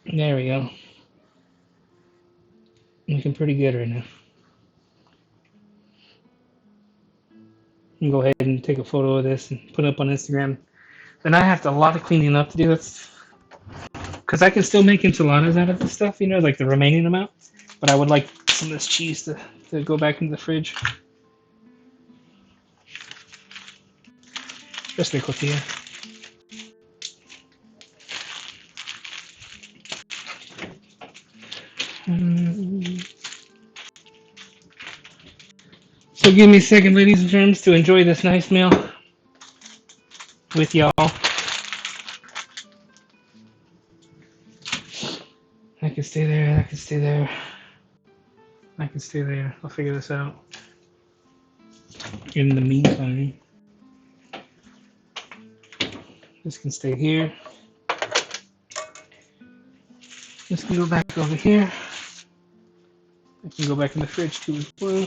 There we go. Looking pretty good right now. I'm gonna go ahead and take a photo of this and put it up on Instagram. Then I have a lot of cleaning up to do. That's because I can still make enchiladas out of this stuff, like the remaining amount. But I would like some of this cheese to go back into the fridge. Especially tortilla. So give me a second, ladies and gentlemen, to enjoy this nice meal with y'all. I can stay there, I can stay there. I can stay there. I'll figure this out. In the meantime, this can stay here. This can go back over here. It can go back in the fridge too as well.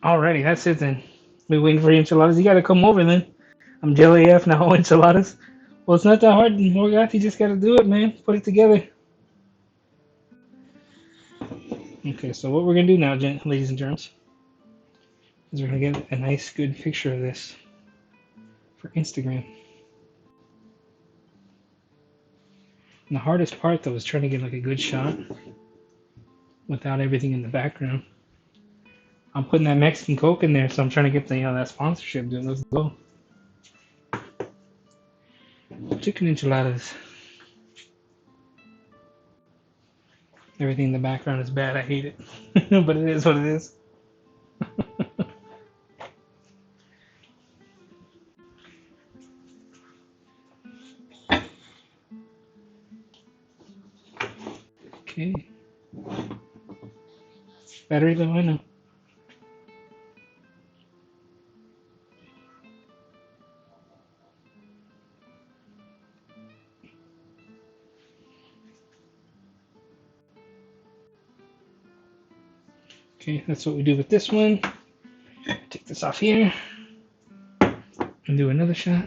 Alrighty, that's it then. We waiting for enchiladas. You gotta come over then. I'm jelly AF now, enchiladas. Well, it's not that hard, Morgoth. You just gotta do it, man. Put it together. Okay, so what we're gonna do now, ladies and gents, is we're gonna get a nice, good picture of this for Instagram. And the hardest part, though, is trying to get like a good shot without everything in the background. I'm putting that Mexican Coke in there, so I'm trying to get the that sponsorship. Dude, let's go. Chicken enchiladas. Everything in the background is bad. I hate it, but it is what it is. Okay. Battery low, I know. Okay, that's what we do with this one. Take this off here and do another shot.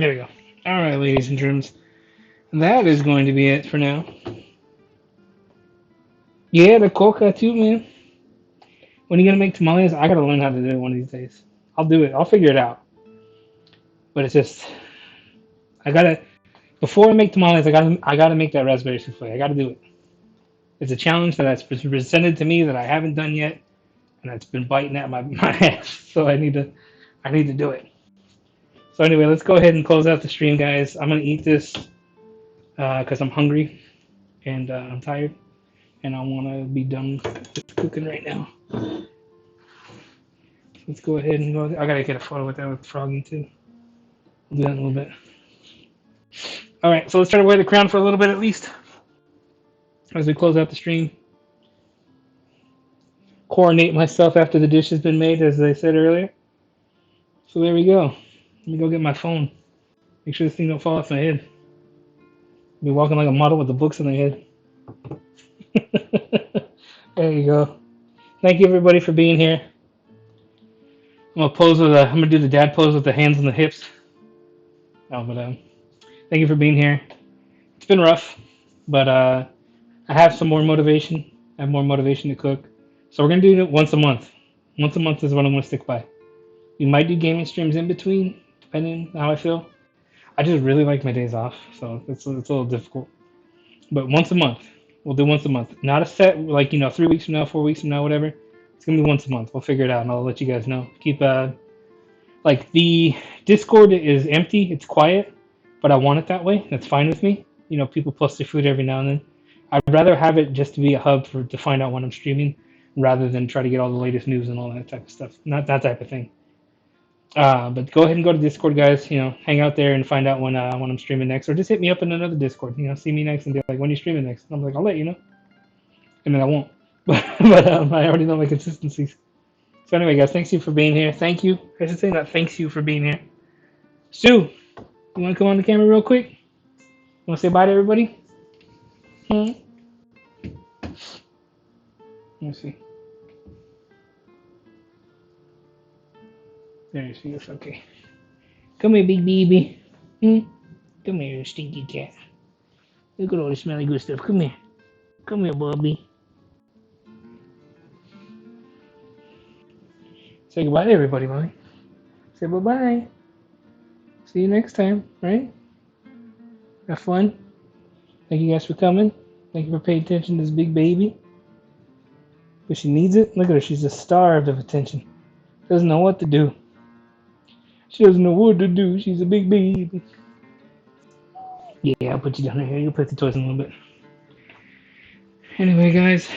There we go. All right, ladies and germs. That is going to be it for now. Yeah, the coca too, man. When are you gonna make tamales? I gotta learn how to do it one of these days. I'll do it. I'll figure it out. But it's just I gotta before I make tamales, I gotta make that raspberry souffle. I gotta do it. It's a challenge that's been presented to me that I haven't done yet, and it's been biting at my ass. So I need to do it. So anyway, let's go ahead and close out the stream, guys. I'm gonna eat this because I'm hungry and I'm tired, and I want to be done with cooking right now. Let's go ahead and go. I gotta get a photo with that with Froggy too. We'll do that in a little bit. All right, so let's try to wear the crown for a little bit at least as we close out the stream. Coordinate myself after the dish has been made, as I said earlier. So there we go. Let me go get my phone. Make sure this thing don't fall off my head. I'll be walking like a model with the books on my head. There you go. Thank you everybody for being here. I'm gonna do the dad pose with the hands on the hips. Oh, but thank you for being here. It's been rough, but I have some more motivation. I have more motivation to cook. So we're gonna do it once a month. Once a month is what I'm gonna stick by. We might do gaming streams in between, depending on how I feel. I just really like my days off, so it's a little difficult. But once a month, we'll do once a month. Not a set like 3 weeks from now, 4 weeks from now, whatever. It's gonna be once a month. We'll figure it out, and I'll let you guys know. Keep like the Discord is empty, it's quiet, but I want it that way. That's fine with me. People post their food every now and then. I'd rather have it just to be a hub to find out when I'm streaming, rather than try to get all the latest news and all that type of stuff. Not that type of thing. But go ahead and go to Discord, guys. Hang out there and find out when I'm streaming next, or just hit me up in another Discord. See me next and be like, when are you streaming next? And I'm like, I'll let you know, and then I won't. But I already know my consistencies. So anyway, guys, thanks you for being here. Thank you. I should say that. Thanks you for being here. Stu, you want to come on the camera real quick? You want to say bye to everybody? Let me see. There she is. Okay. Come here, big baby. Come here, you stinky cat. Look at all the smelly good stuff. Come here. Come here, Bobby. Say goodbye to everybody, Mommy. Say bye-bye. See you next time, right? Have fun. Thank you guys for coming. Thank you for paying attention to this big baby. But she needs it. Look at her. She's just starved of attention. Doesn't know what to do. She doesn't know what to do. She's a big baby. Yeah, I'll put you down here. You'll play with the toys in a little bit. Anyway, guys,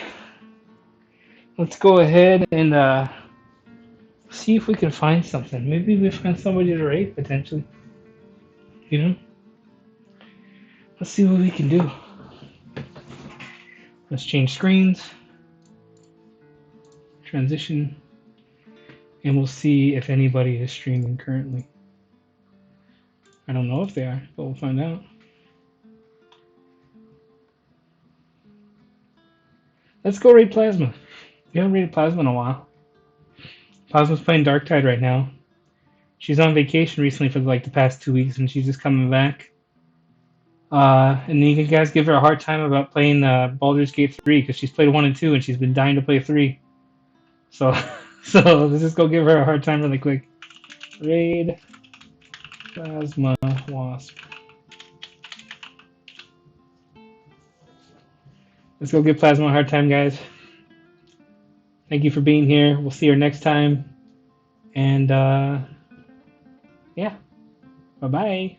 let's go ahead and see if we can find something. Maybe we find somebody to raid, potentially. Let's see what we can do. Let's change screens. Transition. And we'll see if anybody is streaming currently. I don't know if they are, but we'll find out. Let's go raid Plasma. We haven't raided Plasma in a while. Plasma's playing Darktide right now. She's on vacation recently for like the past 2 weeks, and she's just coming back. And you guys give her a hard time about playing Baldur's Gate 3 because she's played 1 and 2, and she's been dying to play 3. So let's just go give her a hard time really quick. Raid Plasma Wasp. Let's go give Plasma a hard time, guys. Thank you for being here. We'll see her next time. And yeah, bye-bye.